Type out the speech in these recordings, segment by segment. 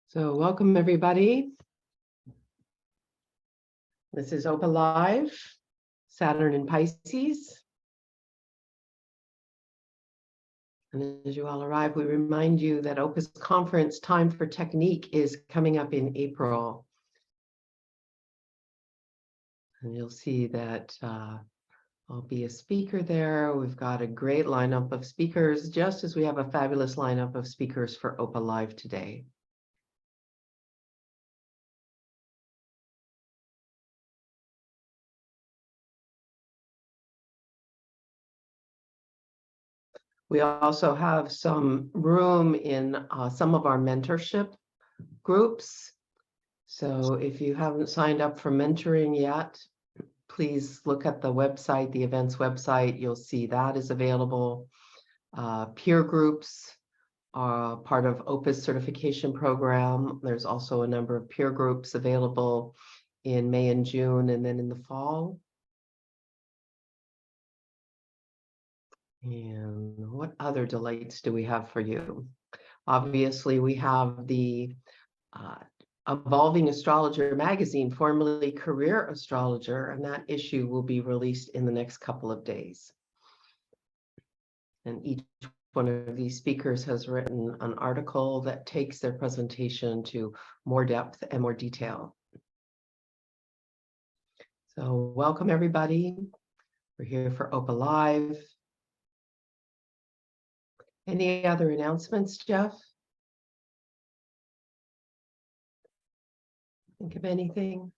So welcome everybody. This is OPA Live, Saturn in Pisces. And as you all arrive, we remind you that OPA's conference Time for Technique is coming up in April. And you'll see that I'll be a speaker there. We've got a great lineup of speakers, just as we have a fabulous lineup of speakers for OPA Live today. We also have some room in some of our mentorship groups. So if you haven't signed up for mentoring yet, please look at the website, the events website. You'll see that is available. Peer groups are part of OPA's certification program. There's also a number of peer groups available in May and June, and then in the fall. And what other delights do we have for you? Obviously, we have the Evolving Astrologer magazine, formerly Career Astrologer, and that issue will be released in the next couple of days. And each one of these speakers has written an article that takes their presentation to more depth and more detail. So welcome everybody. We're here for OPA Live. Any other announcements, Jeff? Think of anything?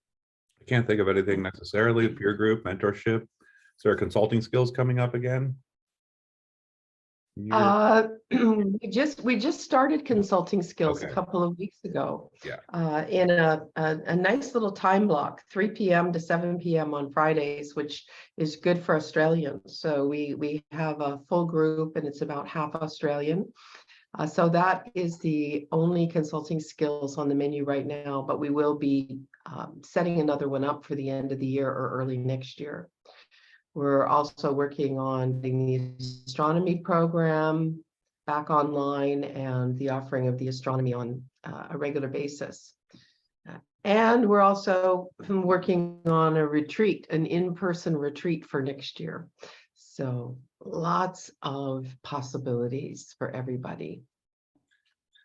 I can't think of anything necessarily. Peer group, mentorship. Is there consulting skills coming up again? We just started consulting skills Okay. a couple of weeks ago. Yeah. In a nice little time block, 3 p.m. to 7 p.m. on Fridays, which is good for Australians. So we have a full group and it's about half Australian. So that is the only consulting skills on the menu right now, but we will be setting another one up for the end of the year or early next year. We're also working on the astronomy program back online and the offering of the astronomy on a regular basis. And we're also working on a retreat, an in-person retreat for next year. So lots of possibilities for everybody.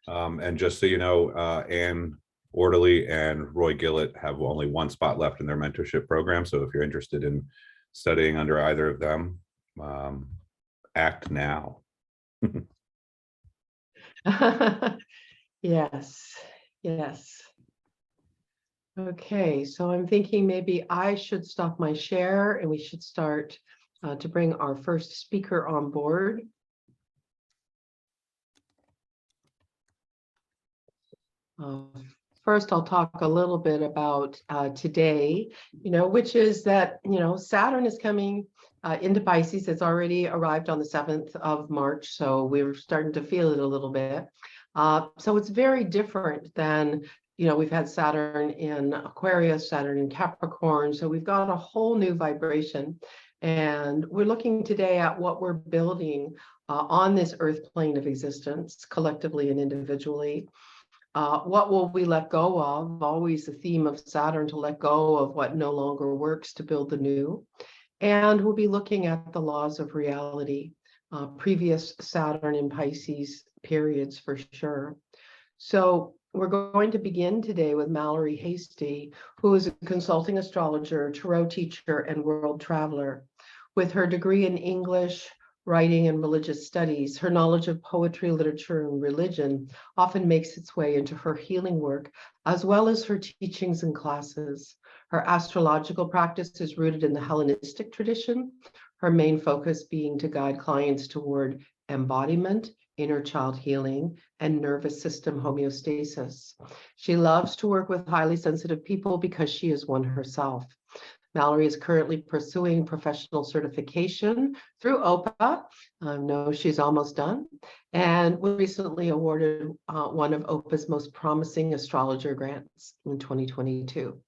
And just so you know, Anne Orderly and Roy Gillett have only one spot left in their mentorship program. So if you're interested in studying under either of them, act now. Yes, yes. Okay, so I'm thinking maybe I should stop my share and we should start to bring our first speaker on board. First, I'll talk a little bit about today, which is that, Saturn is coming into Pisces. It's already arrived on the 7th of March, so we're starting to feel it a little bit. So it's very different than, we've had Saturn in Aquarius, Saturn in Capricorn, so we've got a whole new vibration. And we're looking today at what we're building on this earth plane of existence, collectively and individually. What will we let go of? Always the theme of Saturn, to let go of what no longer works to build the new. And we'll be looking at the laws of reality, previous Saturn in Pisces periods for sure. So we're going to begin today with Mallory Hasty, who is a consulting astrologer, tarot teacher, and world traveler. With her degree in English, writing, and religious studies, her knowledge of poetry, literature, and religion often makes its way into her healing work, as well as her teachings and classes. Her astrological practice is rooted in the Hellenistic tradition, her main focus being to guide clients toward embodiment, inner child healing, and nervous system homeostasis. She loves to work with highly sensitive people because she is one herself. Mallory is currently pursuing professional certification through OPA. I know she's almost done, and was recently awarded one of OPA's most promising astrologer grants in 2022.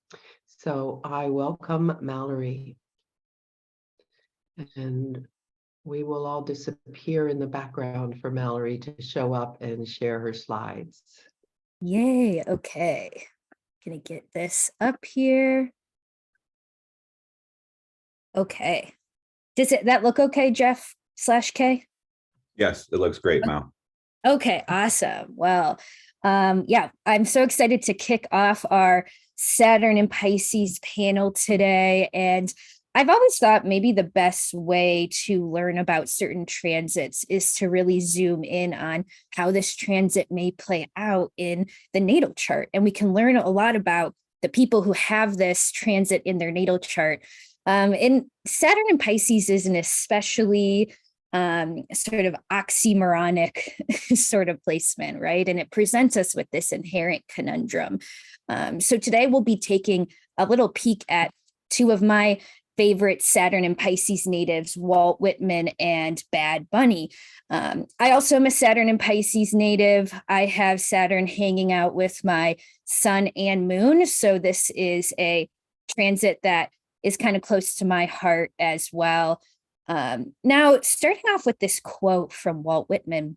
So I welcome Mallory. And we will all disappear in the background for Mallory to show up and share her slides. Yay. Okay. Gonna get this up here. Okay. Does that look okay, Jeff/K? Yes, it looks great, Mal. Okay, awesome. Well, yeah, I'm so excited to kick off our Saturn and Pisces panel today. And I've always thought maybe the best way to learn about certain transits is to really zoom in on how this transit may play out in the natal chart. And we can learn a lot about the people who have this transit in their natal chart. And Saturn and Pisces is an especially sort of oxymoronic sort of placement, right? And it presents us with this inherent conundrum. So today we'll be taking a little peek at two of my favorite Saturn and Pisces natives, Walt Whitman and Bad Bunny. I also am a Saturn and Pisces native. I have Saturn hanging out with my sun and moon. So this is a transit that is kind of close to my heart as well. Now, starting off with this quote from Walt Whitman,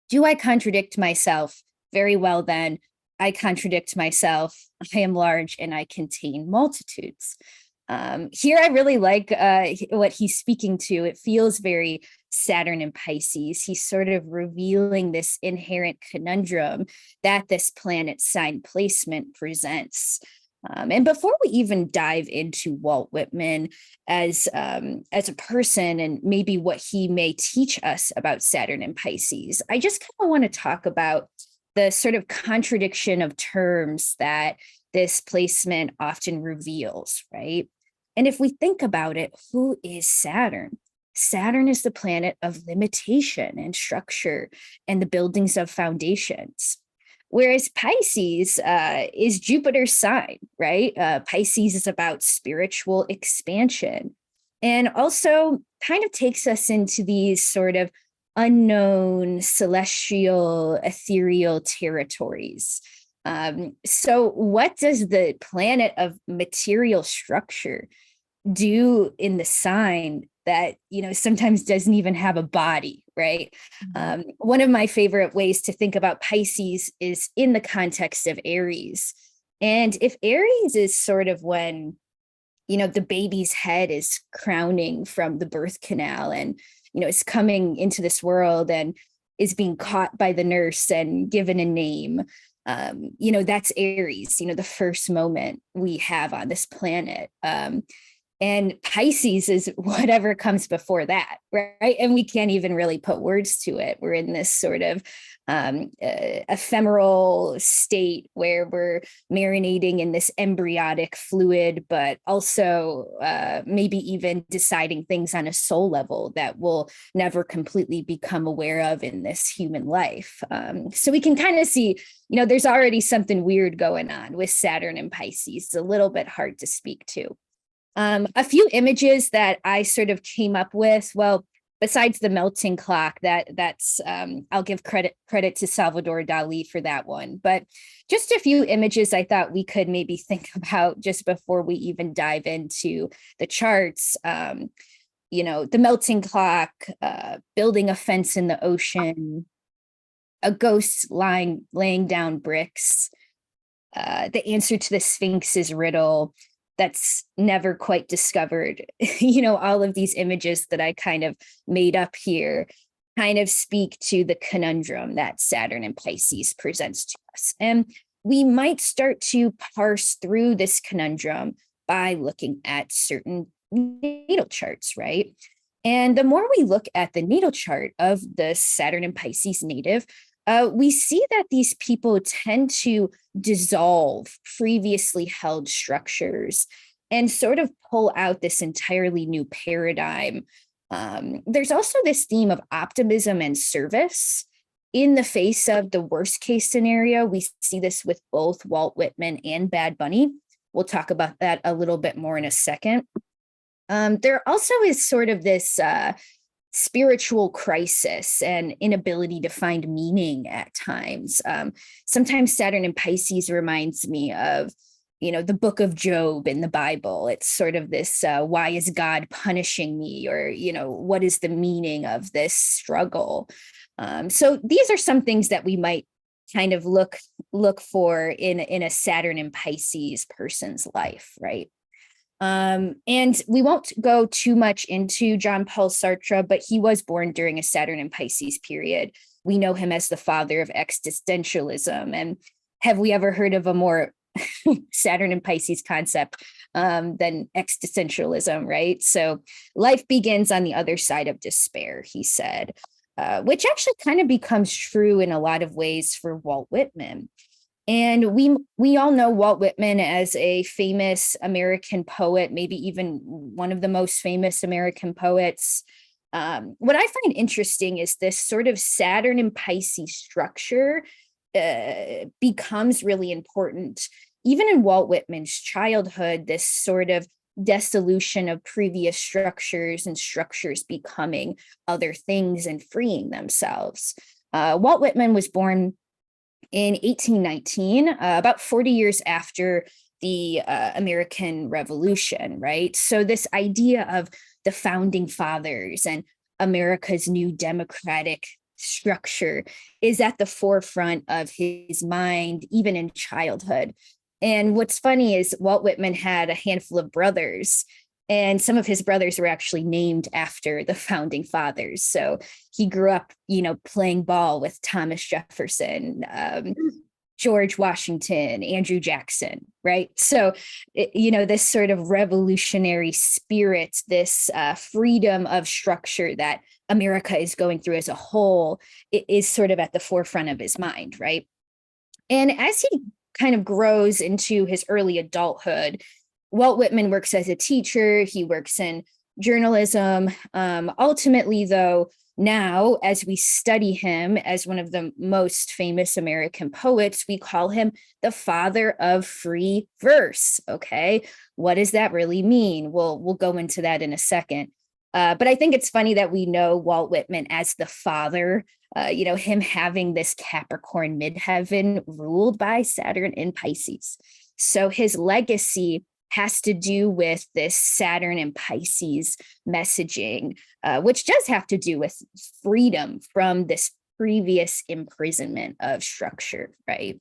"Do I contradict myself? Very well, then. I contradict myself. I am large and I contain multitudes." Here, I really like what he's speaking to. It feels very Saturn and Pisces. He's sort of revealing this inherent conundrum that this planet sign placement presents. And before we even dive into Walt Whitman as a person and maybe what he may teach us about Saturn and Pisces, I just kind of want to talk about the sort of contradiction of terms that this placement often reveals, right? And if we think about it, who is Saturn? Saturn is the planet of limitation and structure and the buildings of foundations. Whereas Pisces is Jupiter's sign, right? Pisces is about spiritual expansion and also kind of takes us into these sort of unknown, celestial, ethereal territories. So what does the planet of material structure do in the sign that, you know, sometimes doesn't even have a body, right? One of my favorite ways to think about Pisces is in the context of Aries. And if Aries is sort of when, you know, the baby's head is crowning from the birth canal and, you know, is coming into this world and is being caught by the nurse and given a name, you know, that's Aries, you know, the first moment we have on this planet. And Pisces is whatever comes before that, right? And we can't even really put words to it. We're in this sort of ephemeral state where we're marinating in this embryonic fluid, but also maybe even deciding things on a soul level that we'll never completely become aware of in this human life. So we can kind of see, you know, there's already something weird going on with Saturn and Pisces. It's a little bit hard to speak to. A few images that I sort of came up with, well, besides the melting clock, that's I'll give credit to Salvador Dali for that one. But just a few images I thought we could maybe think about just before we even dive into the charts. You know, the melting clock, building a fence in the ocean, a ghost laying down bricks, the answer to the Sphinx's riddle that's never quite discovered. You know, all of these images that I kind of made up here kind of speak to the conundrum that Saturn and Pisces presents to us. And we might start to parse through this conundrum by looking at certain natal charts, right? And the more we look at the natal chart of the Saturn and Pisces native, we see that these people tend to dissolve previously held structures and sort of pull out this entirely new paradigm. There's also this theme of optimism and service in the face of the worst case scenario. We see this with both Walt Whitman and Bad Bunny. We'll talk about that a little bit more in a second. There also is sort of this spiritual crisis and inability to find meaning at times. Sometimes Saturn and Pisces reminds me of, you know, the book of Job in the Bible. It's sort of this, why is God punishing me? Or, you know, what is the meaning of this struggle? So these are some things that we might kind of look for in a Saturn and Pisces person's life, right? And we won't go too much into Jean-Paul Sartre, but he was born during a Saturn and Pisces period. We know him as the father of existentialism. And have we ever heard of a more Saturn and Pisces concept than existentialism, right? So life begins on the other side of despair, he said, which actually kind of becomes true in a lot of ways for Walt Whitman. And we all know Walt Whitman as a famous American poet, maybe even one of the most famous American poets. What I find interesting is this sort of Saturn and Pisces structure becomes really important. Even in Walt Whitman's childhood, this sort of dissolution of previous structures and structures becoming other things and freeing themselves. Walt Whitman was born in 1819, about 40 years after the American Revolution, right? So this idea of the founding fathers and America's new democratic structure is at the forefront of his mind, even in childhood. And what's funny is Walt Whitman had a handful of brothers, and some of his brothers were actually named after the founding fathers. So he grew up, playing ball with Thomas Jefferson, George Washington, Andrew Jackson, right? So, this sort of revolutionary spirit, this freedom of structure that America is going through as a whole is sort of at the forefront of his mind, right? And as he kind of grows into his early adulthood, Walt Whitman works as a teacher. He works in journalism. Ultimately, though, now, as we study him as one of the most famous American poets, we call him the father of free verse. Okay, what does that really mean? We'll go into that in a second. But I think it's funny that we know Walt Whitman as the father, him having this Capricorn midheaven ruled by Saturn in Pisces. So his legacy has to do with this Saturn and Pisces messaging, which does have to do with freedom from this previous imprisonment of structure, right?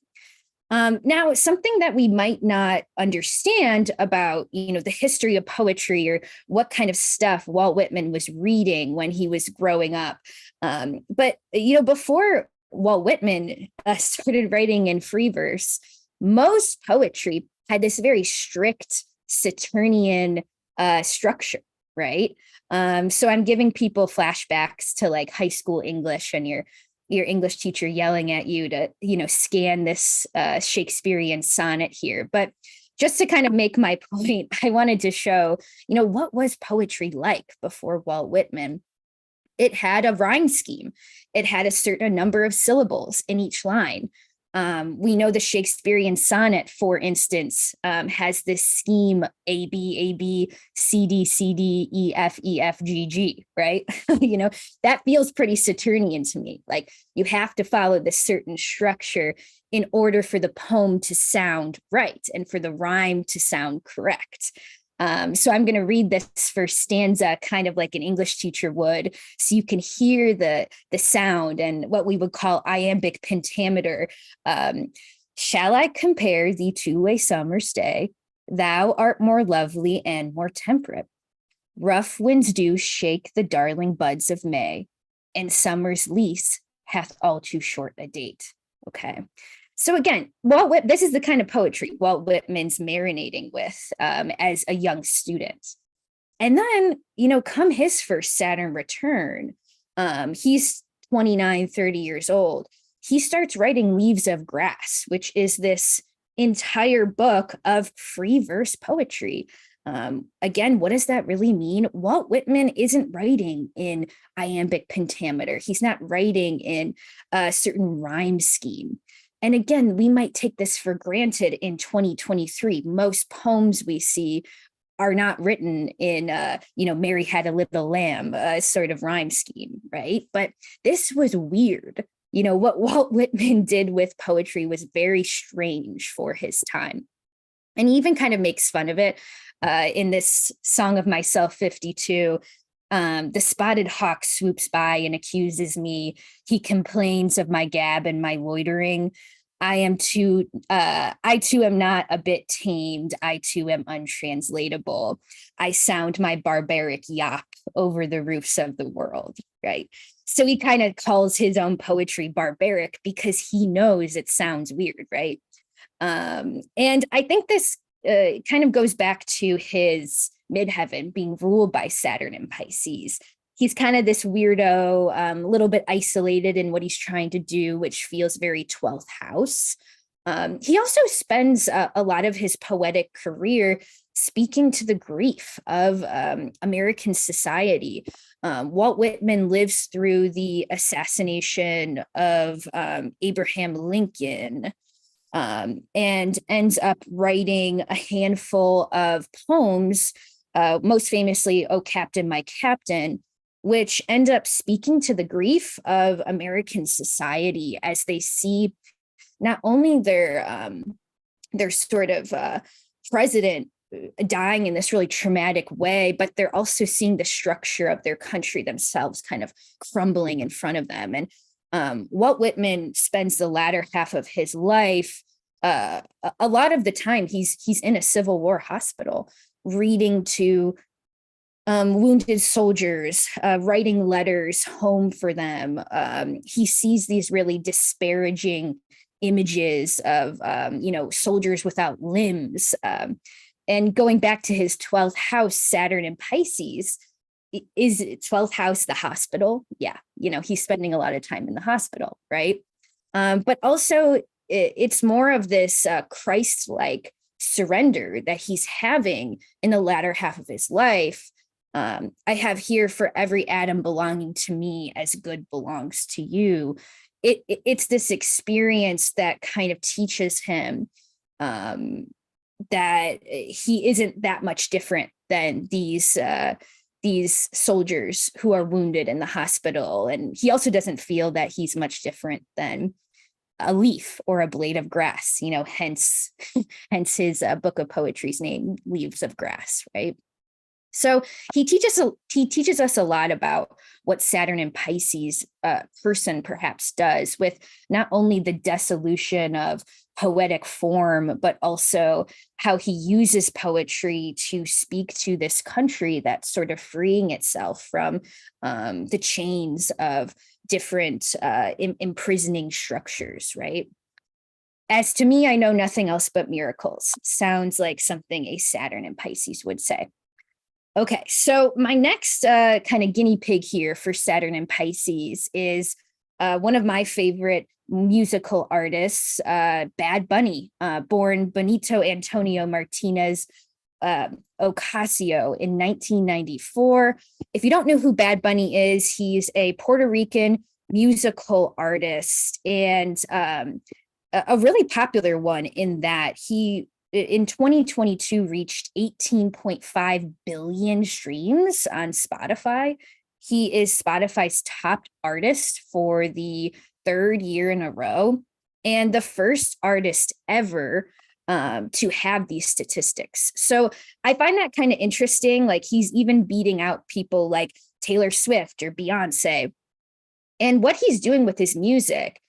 Now, something that we might not understand about, the history of poetry or what kind of stuff Walt Whitman was reading when he was growing up. But before Walt Whitman started writing in free verse, most poetry had this very strict Saturnian structure, right? So I'm giving people flashbacks to like high school English and your English teacher yelling at you to, scan this Shakespearean sonnet here. But just to kind of make my point, I wanted to show, what was poetry like before Walt Whitman? It had a rhyme scheme. It had a certain number of syllables in each line. We know the Shakespearean sonnet, for instance, has this scheme A, B, C, D, C, D, E, F, G, G, right? That feels pretty Saturnian to me. Like you have to follow this certain structure in order for the poem to sound right and for the rhyme to sound correct. So I'm going to read this first stanza kind of like an English teacher would, so you can hear the sound and what we would call iambic pentameter. Shall I compare thee to a summer's day? Thou art more lovely and more temperate. Rough winds do shake the darling buds of May, and summer's lease hath all too short a date. Okay. So again, this is the kind of poetry Walt Whitman's marinating with as a young student. And then, come his first Saturn return, he's 29, 30 years old. He starts writing Leaves of Grass, which is this entire book of free verse poetry. Again, what does that really mean? Walt Whitman isn't writing in iambic pentameter. He's not writing in a certain rhyme scheme. And again, we might take this for granted in 2023. Most poems we see are not written in, Mary Had a Little Lamb, sort of rhyme scheme, right? But this was weird. What Walt Whitman did with poetry was very strange for his time. And he even kind of makes fun of it in this Song of Myself 52. The spotted hawk swoops by and accuses me. He complains of my gab and my loitering. I too am not a bit tamed. I too am untranslatable. I sound my barbaric yap over the roofs of the world, right? So he kind of calls his own poetry barbaric because he knows it sounds weird, right? And I think this kind of goes back to his midheaven being ruled by Saturn and Pisces. He's kind of this weirdo, a little bit isolated in what he's trying to do, which feels very 12th house. He also spends a lot of his poetic career speaking to the grief of American society. Walt Whitman lives through the assassination of Abraham Lincoln, and ends up writing a handful of poems, most famously, "Oh Captain, My Captain," which end up speaking to the grief of American society as they see not only their sort of president dying in this really traumatic way, but they're also seeing the structure of their country themselves kind of crumbling in front of them. And Walt Whitman spends the latter half of his life, a lot of the time he's in a Civil War hospital, reading to wounded soldiers, writing letters home for them. He sees these really disparaging images of, soldiers without limbs. And going back to his 12th house, Saturn and Pisces, is 12th house the hospital? Yeah, he's spending a lot of time in the hospital, right? But also it's more of this Christ-like surrender that he's having in the latter half of his life. I have here, "For every atom belonging to me as good belongs to you." It's this experience that kind of teaches him that he isn't that much different than these soldiers who are wounded in the hospital. And he also doesn't feel that he's much different than a leaf or a blade of grass, hence his book of poetry's name, Leaves of Grass, right? So he teaches us a lot about what Saturn and Pisces person perhaps does with not only the dissolution of poetic form, but also how he uses poetry to speak to this country that's sort of freeing itself from the chains of different imprisoning structures, right? As to me, I know nothing else but miracles. Sounds like something a Saturn and Pisces would say. Okay, so my next kind of guinea pig here for Saturn and Pisces is one of my favorite musical artists, Bad Bunny, born Benito Antonio Martinez Ocasio in 1994. If you don't know who Bad Bunny is, he's a Puerto Rican musical artist, and a really popular one in that he in 2022 reached 18.5 billion streams on Spotify. He is Spotify's top artist for the third year in a row, and the first artist ever to have these statistics. So I find that kind of interesting. Like, he's even beating out people like Taylor Swift or Beyonce. And what he's doing with his music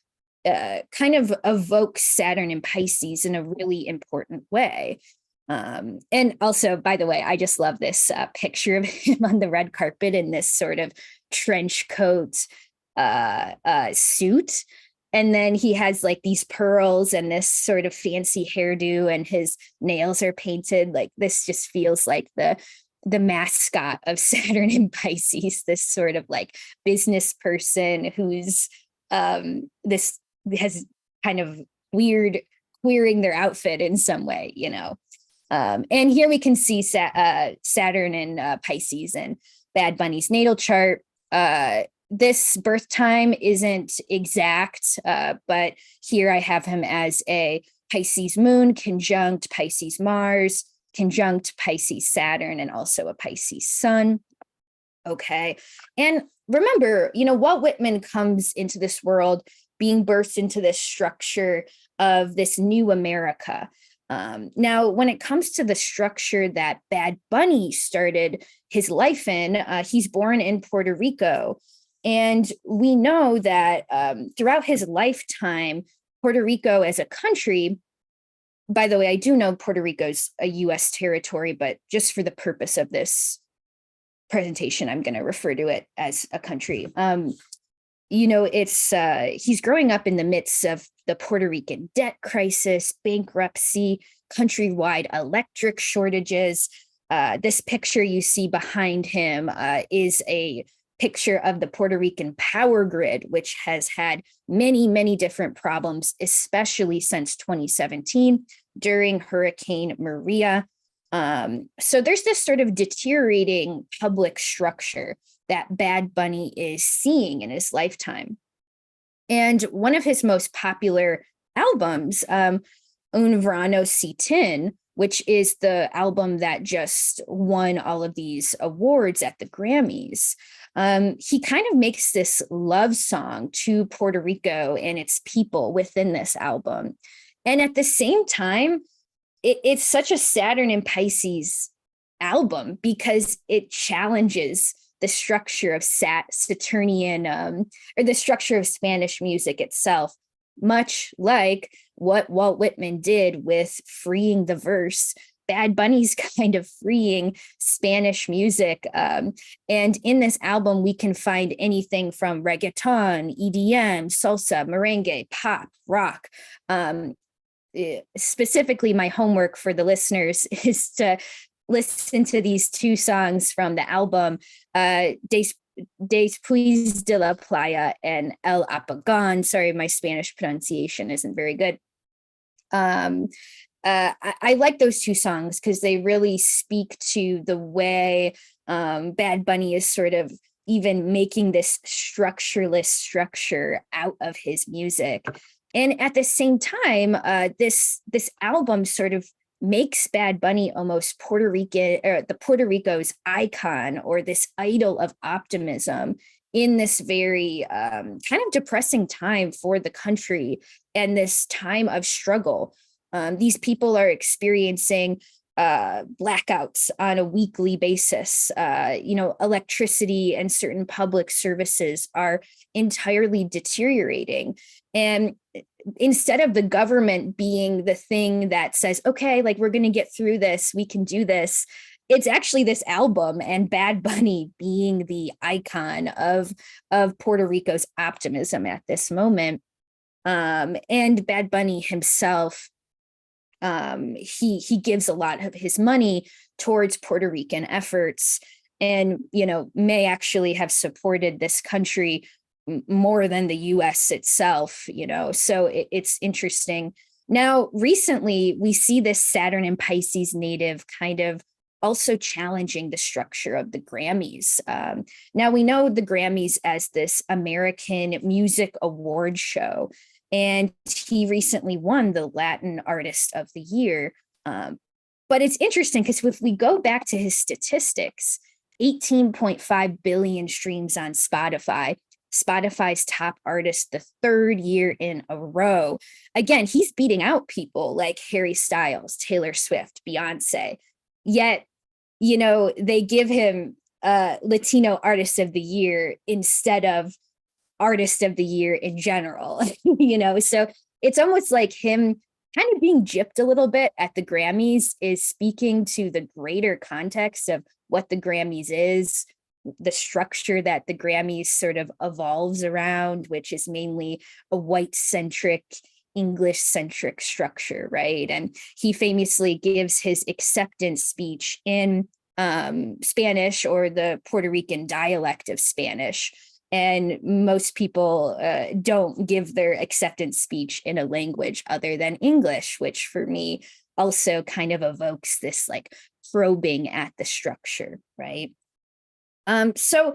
kind of evokes Saturn and Pisces in a really important way. And also, by the way, I just love this picture of him on the red carpet in this sort of trench coat suit. And then he has like these pearls and this sort of fancy hairdo, and his nails are painted. Like, this just feels like the mascot of Saturn and Pisces, this sort of like business person who's this has kind of queering their outfit in some way, and here we can see Saturn and Pisces and Bad Bunny's natal chart. This birth time isn't exact, but here I have him as a Pisces moon conjunct Pisces Mars, conjunct Pisces Saturn, and also a Pisces sun. Okay. And remember, Walt Whitman comes into this world being birthed into this structure of this new America. Now, when it comes to the structure that Bad Bunny started his life in, he's born in Puerto Rico. And we know that throughout his lifetime, Puerto Rico as a country, by the way, I do know Puerto Rico's a US territory, but just for the purpose of this presentation, I'm going to refer to it as a country. It's he's growing up in the midst of the Puerto Rican debt crisis, bankruptcy, countrywide electric shortages. This picture you see behind him is a picture of the Puerto Rican power grid, which has had many, many different problems, especially since 2017 during Hurricane Maria. So there's this sort of deteriorating public structure that Bad Bunny is seeing in his lifetime. And one of his most popular albums, Un Verano Sin, which is the album that just won all of these awards at the Grammys, he kind of makes this love song to Puerto Rico and its people within this album. And at the same time, it's such a Saturn and Pisces album because it challenges the structure of Saturnian or the structure of Spanish music itself, much like what Walt Whitman did with freeing the verse. Bad Bunny's kind of freeing Spanish music. And in this album, we can find anything from reggaeton, EDM, salsa, merengue, pop, rock. Specifically, my homework for the listeners is to listen to these two songs from the album, Después de la Playa and El Apagón. Sorry, my Spanish pronunciation isn't very good. I like those two songs because they really speak to the way Bad Bunny is sort of even making this structureless structure out of his music. And at the same time, this album sort of makes Bad Bunny almost Puerto Rican, or the Puerto Rico's icon, or this idol of optimism in this very kind of depressing time for the country and this time of struggle. These people are experiencing blackouts on a weekly basis. Electricity and certain public services are entirely deteriorating. And instead of the government being the thing that says, okay, like we're going to get through this, we can do this, it's actually this album and Bad Bunny being the icon of Puerto Rico's optimism at this moment. And Bad Bunny himself, he gives a lot of his money towards Puerto Rican efforts and, may actually have supported this country more than the US itself, so it's interesting. Now, recently, we see this Saturn and Pisces native kind of also challenging the structure of the Grammys. Now, we know the Grammys as this American music award show, and he recently won the Latin Artist of the Year. But it's interesting because if we go back to his statistics, 18.5 billion streams on Spotify, Spotify's top artist the third year in a row. Again, he's beating out people like Harry Styles, Taylor Swift, Beyonce. Yet, they give him Latino Artist of the Year instead of Artist of the Year in general, so it's almost like him kind of being gypped a little bit at the Grammys is speaking to the greater context of what the Grammys is, the structure that the Grammys sort of evolves around, which is mainly a white-centric, English-centric structure, right? And he famously gives his acceptance speech in Spanish, or the Puerto Rican dialect of Spanish. And most people don't give their acceptance speech in a language other than English, which for me also kind of evokes this like probing at the structure, right? So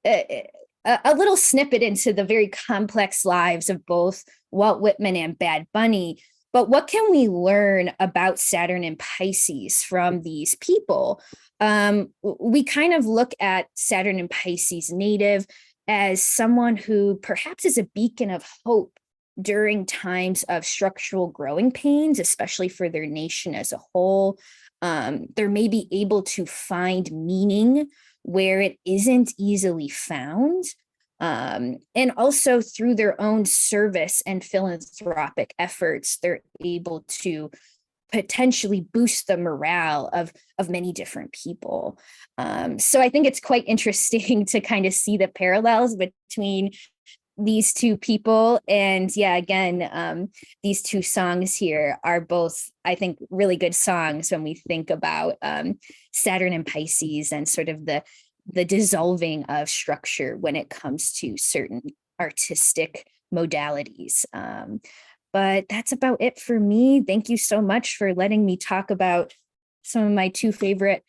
a little snippet into the very complex lives of both Walt Whitman and Bad Bunny. But what can we learn about Saturn and Pisces from these people? We kind of look at Saturn and Pisces native as someone who perhaps is a beacon of hope during times of structural growing pains, especially for their nation as a whole. They're maybe able to find meaning where it isn't easily found. And also through their own service and philanthropic efforts, they're able to potentially boost the morale of many different people. So I think it's quite interesting to kind of see the parallels between these two people. And yeah, again, these two songs here are both, I think, really good songs when we think about Saturn and Pisces and sort of the dissolving of structure when it comes to certain artistic modalities. But that's about it for me. Thank you so much for letting me talk about some of my two favorite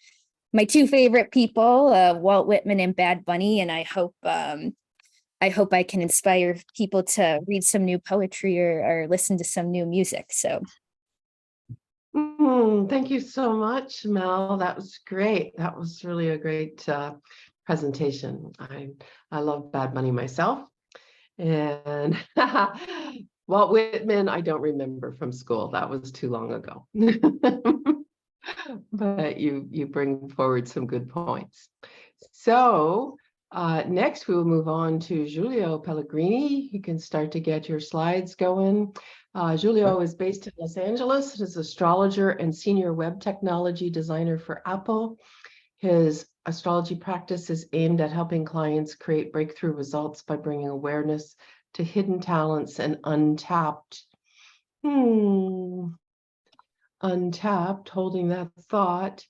people, Walt Whitman and Bad Bunny. And I hope I can inspire people to read some new poetry or listen to some new music. So Thank you so much, Mel. That was great. That was really a great presentation. I love Bad Bunny myself. And Walt Whitman, I don't remember from school. That was too long ago. But you bring forward some good points. So next, we will move on to Giulio Pellegrini. You can start to get your slides going. Giulio is based in Los Angeles and is an astrologer and senior web technology designer for Apple. His astrology practice is aimed at helping clients create breakthrough results by bringing awareness to hidden talents and untapped, holding that thought,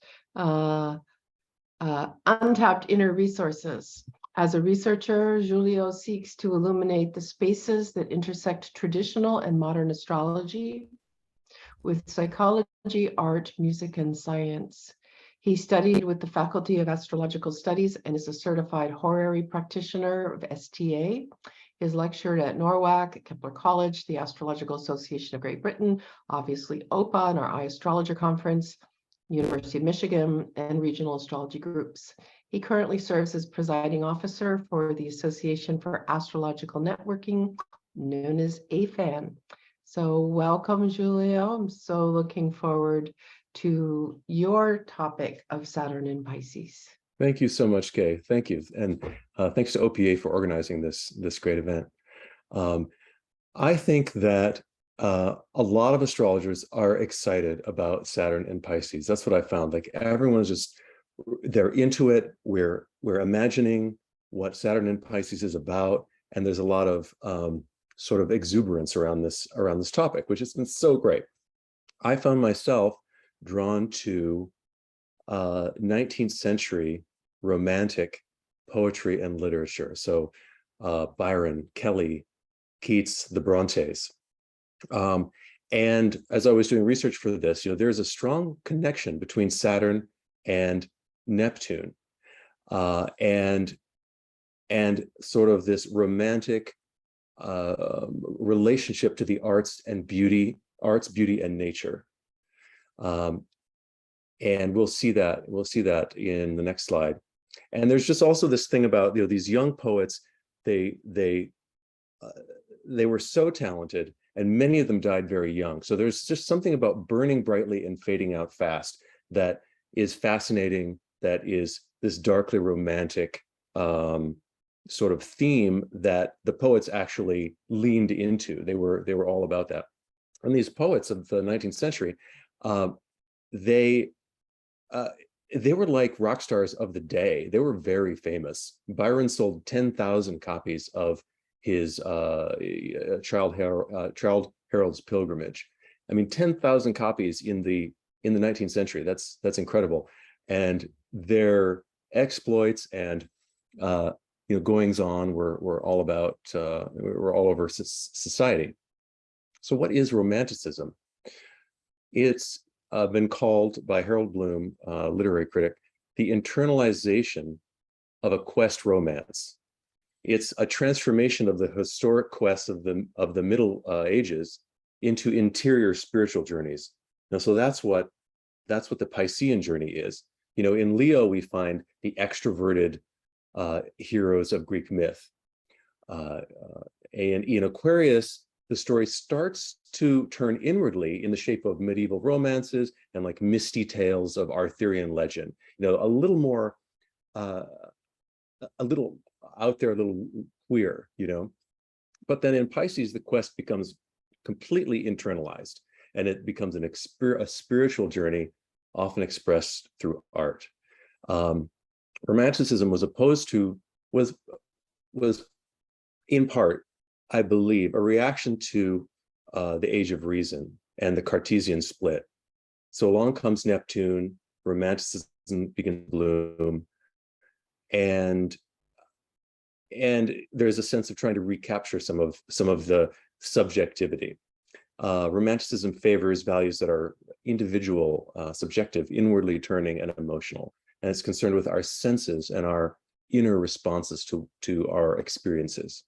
untapped inner resources. As a researcher, Giulio seeks to illuminate the spaces that intersect traditional and modern astrology with psychology, art, music, and science. He studied with the Faculty of Astrological Studies and is a certified horary practitioner of STA. He has lectured at NORWAC, Kepler College, the Astrological Association of Great Britain, obviously OPA and our iAstrologer Conference, University of Michigan, and regional astrology groups. He currently serves as presiding officer for the Association for Astrological Networking, known as AFAN. So welcome, Giulio. I'm so looking forward to your topic of Saturn in Pisces. Thank you so much, Kay. Thank you. And thanks to OPA for organizing this great event. I think that a lot of astrologers are excited about Saturn in Pisces. That's what I found. Like everyone's just, they're into it. We're imagining what Saturn in Pisces is about. And there's a lot of sort of exuberance around this topic, which has been so great. I found myself drawn to 19th century romantic poetry and literature. So Byron, Kelly, Keats, the Brontes. And as I was doing research for this, there's a strong connection between Saturn and Neptune, and sort of this romantic relationship to the arts, beauty, and nature. And we'll see that in the next slide. And there's just also this thing about these young poets. They were so talented, and many of them died very young. So there's just something about burning brightly and fading out fast that is fascinating. That is this darkly romantic sort of theme that the poets actually leaned into. They were all about that. And these poets of the 19th century, they were like rock stars of the day. They were very famous. Byron sold 10,000 copies of his Childe Harold's Pilgrimage. I mean, 10,000 copies in the 19th century. That's incredible. And their exploits and goings on were all about were all over society. So what is romanticism? It's been called by Harold Bloom, literary critic, the internalization of a quest romance. It's a transformation of the historic quests of the Middle Ages into interior spiritual journeys. Now, so that's what the Piscean journey is. In Leo, we find the extroverted heroes of Greek myth. And in Aquarius, the story starts to turn inwardly in the shape of medieval romances and like misty tales of Arthurian legend. A little more, a little out there, a little queer, But then in Pisces, the quest becomes completely internalized, and it becomes a spiritual journey, often expressed through art. Romanticism was in part, I believe, a reaction to the Age of Reason and the Cartesian split. So along comes Neptune, Romanticism begins to bloom, and there's a sense of trying to recapture some of the subjectivity. Romanticism favors values that are individual, subjective, inwardly turning, and emotional, and it's concerned with our senses and our inner responses to our experiences.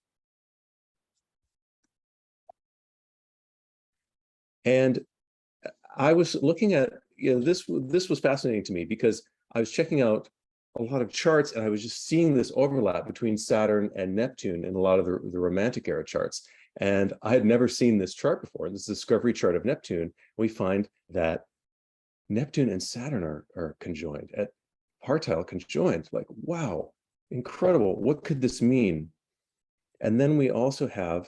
And I was looking at, this was fascinating to me because I was checking out a lot of charts, and I was just seeing this overlap between Saturn and Neptune in a lot of the Romantic era charts. And I had never seen this chart before. This discovery chart of Neptune. We find that Neptune and Saturn are conjoined, at partile conjoined. Like, wow, incredible. What could this mean? And then we also have,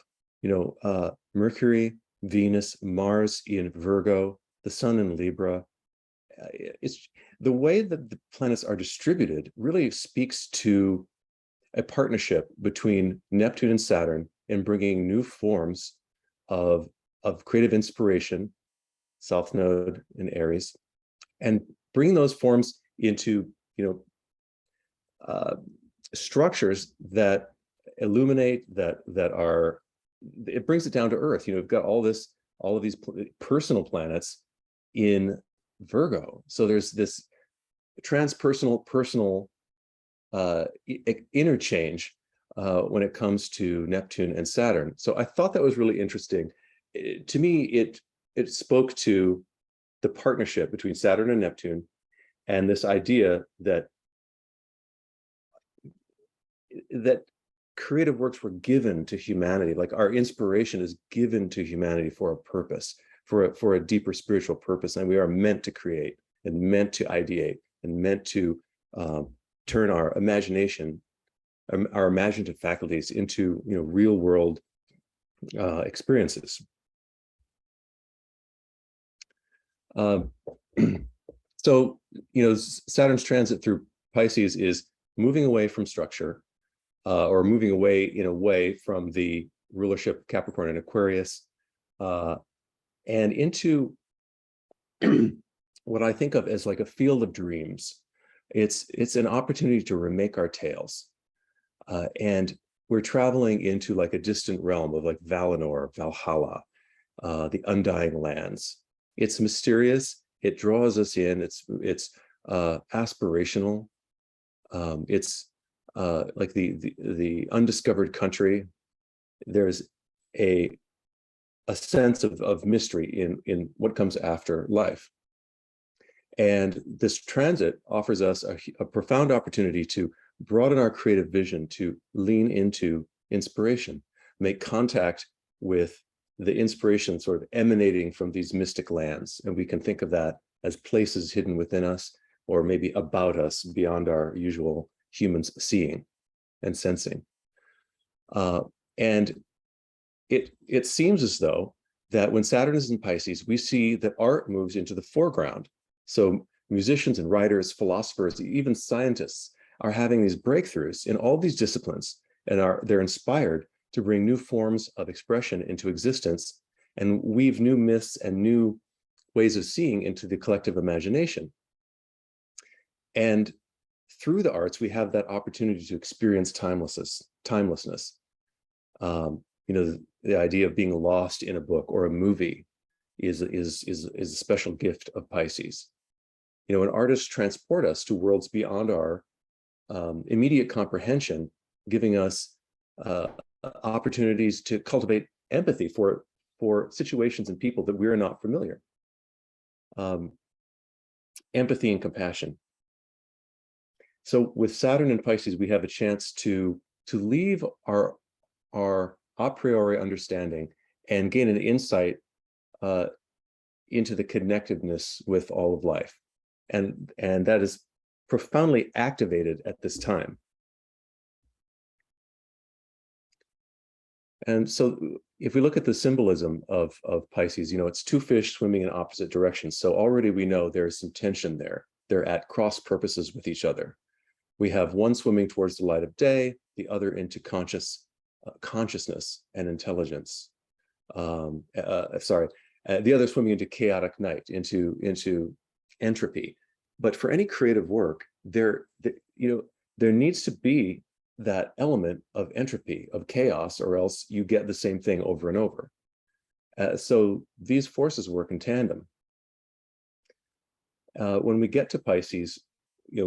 Mercury, Venus, Mars in Virgo, the Sun in Libra. It's the way that the planets are distributed really speaks to a partnership between Neptune and Saturn in bringing new forms of creative inspiration, South Node in Aries, and bringing those forms into structures that illuminate, that are, it brings it down to earth. We've got all of these personal planets in Virgo. So there's this transpersonal, personal interchange when it comes to Neptune and Saturn. So I thought that was really interesting. To me, it spoke to the partnership between Saturn and Neptune, and this idea that creative works were given to humanity, like our inspiration is given to humanity for a purpose, for a deeper spiritual purpose, and we are meant to create and meant to ideate and meant to turn our imagination, our imaginative faculties into real world experiences. So Saturn's transit through Pisces is moving away from structure, or moving away in a way from the rulership of Capricorn and Aquarius, and into what I think of as like a field of dreams. It's an opportunity to remake our tales, and we're traveling into like a distant realm of like Valinor, Valhalla, the Undying Lands. It's mysterious. It draws us in. It's aspirational. It's like the undiscovered country. There's a sense of mystery in what comes after life. And this transit offers us a profound opportunity to broaden our creative vision, to lean into inspiration, make contact with the inspiration sort of emanating from these mystic lands. And we can think of that as places hidden within us, or maybe about us beyond our usual humans seeing and sensing. And it seems as though that when Saturn is in Pisces, we see that art moves into the foreground. So musicians and writers, philosophers, even scientists are having these breakthroughs in all these disciplines, and they're inspired to bring new forms of expression into existence and weave new myths and new ways of seeing into the collective imagination. And through the arts, we have that opportunity to experience timelessness. The idea of being lost in a book or a movie is a special gift of Pisces. When artists transport us to worlds beyond our immediate comprehension, giving us opportunities to cultivate empathy for situations and people that we're not familiar. Empathy and compassion. So with Saturn and Pisces, we have a chance to leave our a priori understanding and gain an insight into the connectedness with all of life. And that is profoundly activated at this time. And so if we look at the symbolism of Pisces, it's two fish swimming in opposite directions. So already we know there is some tension there. They're at cross purposes with each other. We have one swimming towards the light of day, the other into consciousness and intelligence. The other swimming into chaotic night, into entropy. But for any creative work, there needs to be that element of entropy, of chaos, or else you get the same thing over and over. So these forces work in tandem. When we get to Pisces, it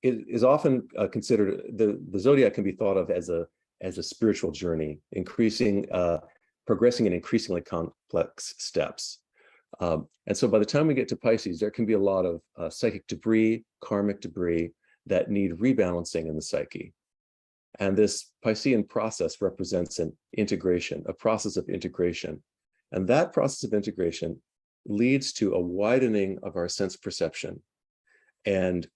is often considered, the zodiac can be thought of as a spiritual journey, progressing in increasingly complex steps. And so by the time we get to Pisces, there can be a lot of psychic debris, karmic debris that need rebalancing in the psyche. And this Piscean process represents an integration, a process of integration. And that process of integration leads to a widening of our sense perception and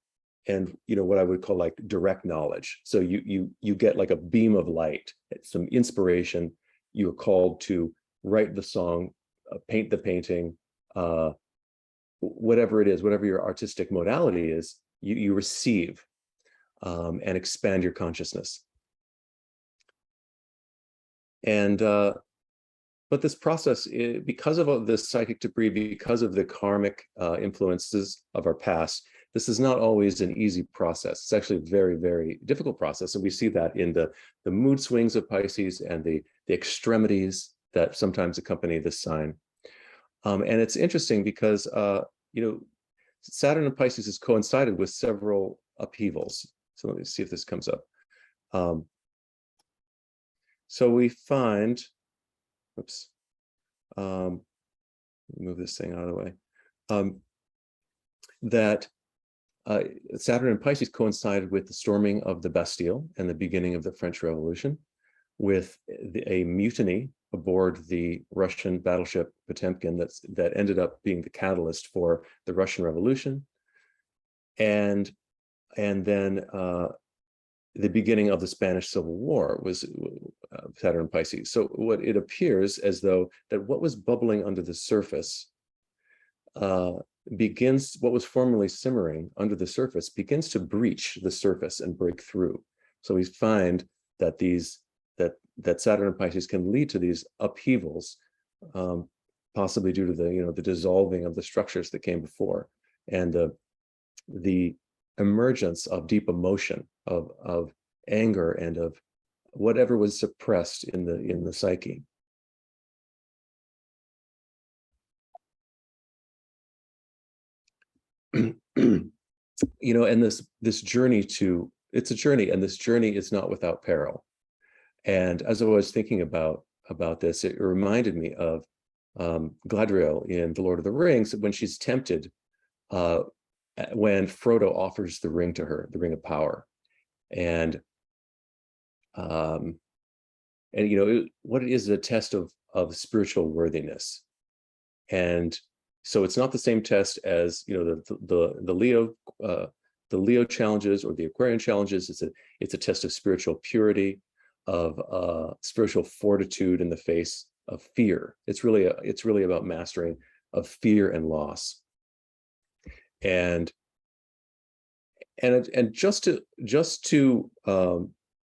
what I would call like direct knowledge. So you get like a beam of light, some inspiration. You're called to write the song, paint the painting, whatever it is, whatever your artistic modality is, you receive and expand your consciousness. And but this process, because of this psychic debris, because of the karmic influences of our past, this is not always an easy process. It's actually a very, very difficult process. And we see that in the mood swings of Pisces and the extremities that sometimes accompany this sign. And it's interesting because, Saturn and Pisces has coincided with several upheavals. So let me see if this comes up. So we find, move this thing out of the way, that Saturn and Pisces coincided with the storming of the Bastille and the beginning of the French Revolution, with a mutiny aboard the Russian battleship Potemkin that ended up being the catalyst for the Russian Revolution, and then the beginning of the Spanish Civil War was Saturn and Pisces. So what it appears as though that what was bubbling under the surface what was formerly simmering under the surface begins to breach the surface and break through. So we find that that Saturn and Pisces can lead to these upheavals, possibly due to the dissolving of the structures that came before, and the emergence of deep emotion, of anger, and of whatever was suppressed in the psyche. And this journey it's a journey, and this journey is not without peril. And as I was thinking about this, it reminded me of Galadriel in The Lord of the Rings, when she's tempted, when Frodo offers the ring to her, the ring of power, and what it is a test of spiritual worthiness. And so it's not the same test as the Leo challenges or the Aquarian challenges. It's a test of spiritual purity, of spiritual fortitude in the face of fear. It's really about mastering of fear and loss. And just to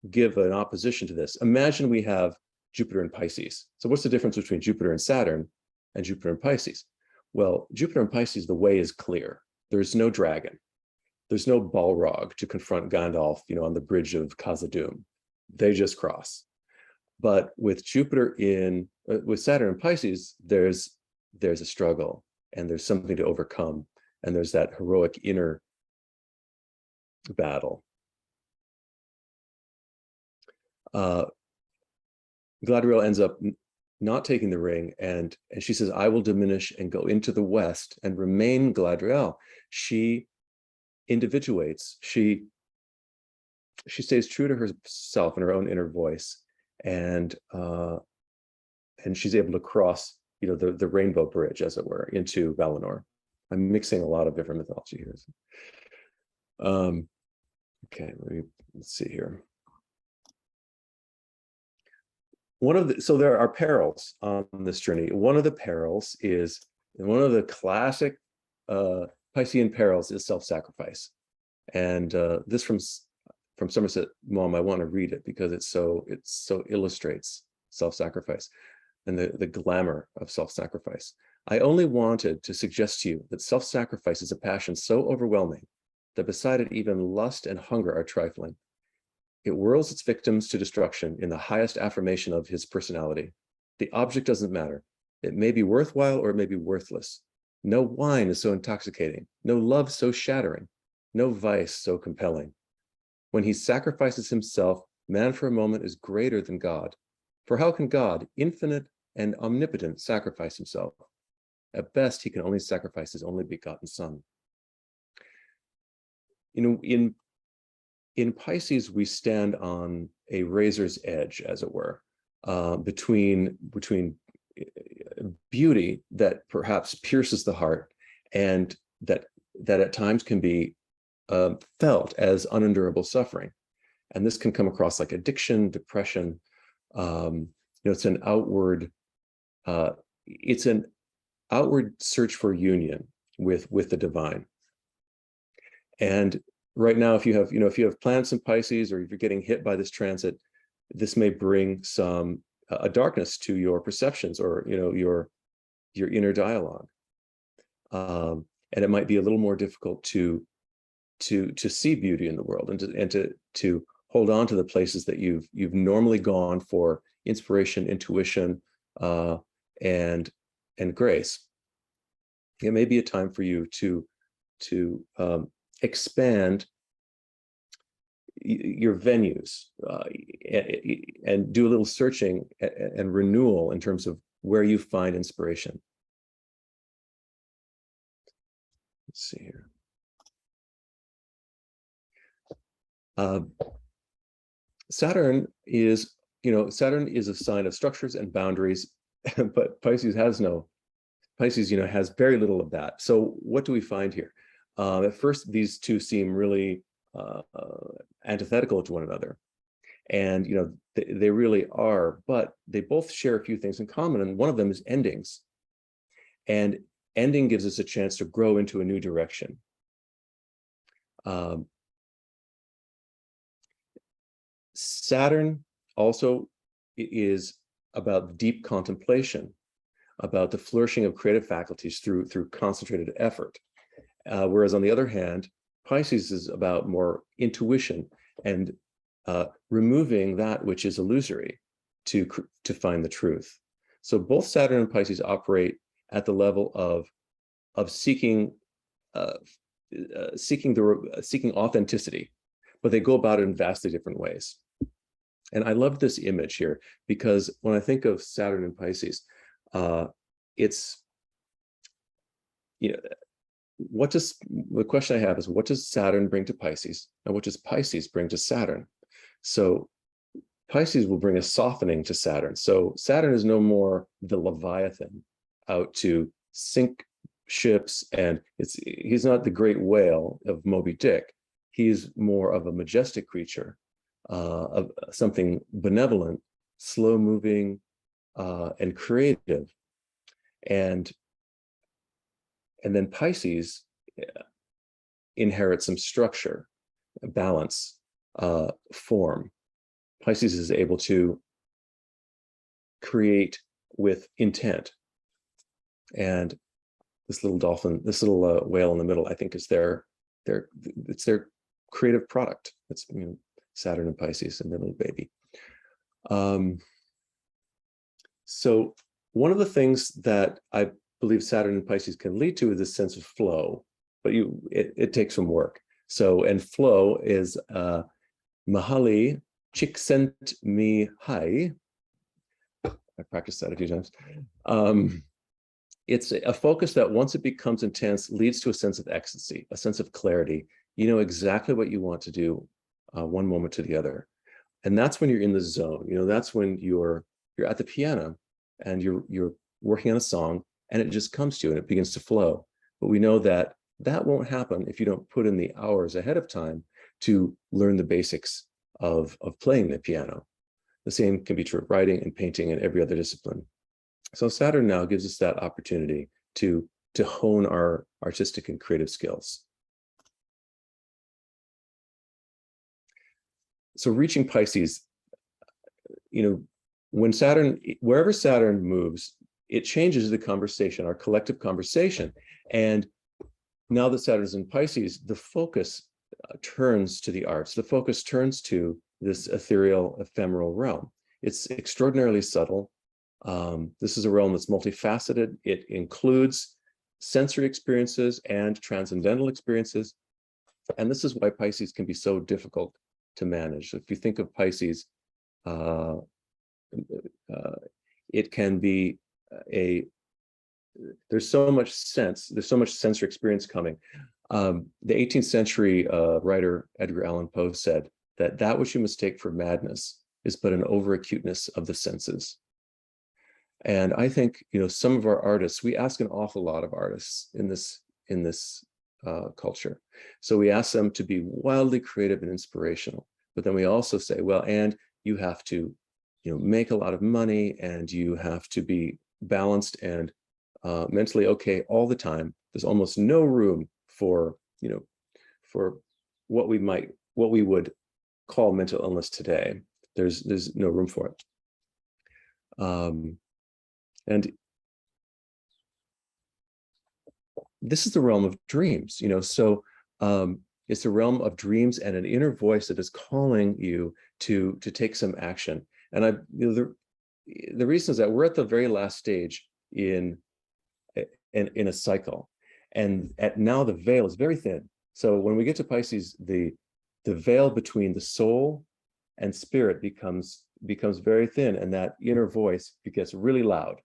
give an opposition to this, imagine we have Jupiter and Pisces. So what's the difference between Jupiter and Saturn and Jupiter and Pisces? Well, Jupiter and Pisces, the way is clear. There's no dragon. There's no Balrog to confront Gandalf, on the bridge of Khazad-dûm. They just cross. But with with Saturn and Pisces, there's a struggle, and there's something to overcome, and there's that heroic inner battle. Galadriel ends up not taking the ring, and she says, "I will diminish and go into the west and remain Galadriel." She individuates. She stays true to herself and her own inner voice, and she's able to cross, the rainbow bridge, as it were, into Valinor. I'm mixing a lot of different mythology here. Okay, let's see here. So there are perils on this journey. One of the perils is, one of the classic Piscean perils is self-sacrifice. And this from Somerset Maugham, I want to read it because it so illustrates self-sacrifice and the glamour of self-sacrifice. I only wanted to suggest to you that self-sacrifice is a passion so overwhelming that beside it even lust and hunger are trifling. It whirls its victims to destruction in the highest affirmation of his personality. The object doesn't matter. It may be worthwhile or it may be worthless. No wine is so intoxicating, no love so shattering, no vice so compelling. When he sacrifices himself, man for a moment is greater than God. For how can God, infinite and omnipotent, sacrifice himself? At best, he can only sacrifice his only begotten son. In Pisces, we stand on a razor's edge, as it were, between beauty that perhaps pierces the heart and that at times can be felt as unendurable suffering. And this can come across like addiction, depression. It's an outward search for union with the divine. And right now, if you have planets in Pisces, or if you're getting hit by this transit, this may bring a darkness to your perceptions, or your inner dialogue, and it might be a little more difficult to see beauty in the world, and to hold on to the places that you've normally gone for inspiration, intuition, and grace. It may be a time for you to expand your venues and do a little searching and renewal in terms of where you find inspiration. Let's see here. Saturn is a sign of structures and boundaries, but Pisces has very little of that. So what do we find here? At first, these two seem really antithetical to one another, and they really are. But they both share a few things in common, and one of them is endings. And ending gives us a chance to grow into a new direction. Saturn also is about deep contemplation, about the flourishing of creative faculties through concentrated effort. Whereas on the other hand, Pisces is about more intuition and removing that which is illusory to find the truth. So both Saturn and Pisces operate at the level of seeking authenticity, but they go about it in vastly different ways. And I love this image here because when I think of Saturn and Pisces, it's the question I have is, what does Saturn bring to Pisces, and what does Pisces bring to Saturn? So Pisces will bring a softening to Saturn. So Saturn is no more the Leviathan out to sink ships, and he's not the great whale of Moby Dick. He's more of a majestic creature, of something benevolent, slow moving, and creative. And then Pisces inherits some structure, balance, form. Pisces is able to create with intent. And this little dolphin, this little whale in the middle, I think is their creative product. It's Saturn and Pisces and their little baby. So one of the things that I believe Saturn and Pisces can lead to is this sense of flow, but it takes some work. So, and flow is Mahali Chiksent Mi Hai. I practiced that a few times. It's a focus that once it becomes intense leads to a sense of ecstasy, a sense of clarity. You know exactly what you want to do one moment to the other. And that's when you're in the zone. That's when you're at the piano and you're working on a song, and it just comes to you and it begins to flow. But we know that won't happen if you don't put in the hours ahead of time to learn the basics of playing the piano. The same can be true of writing and painting and every other discipline. So Saturn now gives us that opportunity to hone our artistic and creative skills. So reaching Pisces, when wherever Saturn moves, it changes the conversation, our collective conversation. And now that Saturn is in Pisces, the focus turns to the arts. The focus turns to this ethereal, ephemeral realm. It's extraordinarily subtle. This is a realm that's multifaceted. It includes sensory experiences and transcendental experiences. And this is why Pisces can be so difficult to manage. If you think of Pisces, it can be there's so much sensory experience coming. The 18th century writer Edgar Allan Poe said that which you mistake for madness is but an over-acuteness of the senses. And I think, some of our artists, we ask an awful lot of artists in this culture. So we ask them to be wildly creative and inspirational, but then we also say, well, and you have to, make a lot of money, and you have to be balanced and mentally okay all the time. There's almost no room for what we would call mental illness today. There's no room for it. And this is the realm of dreams, so it's a realm of dreams and an inner voice that is calling you to take some action. And the reason is that we're at the very last stage in a cycle, and now the veil is very thin. So when we get to Pisces, the veil between the soul and spirit becomes very thin, and that inner voice gets really loud.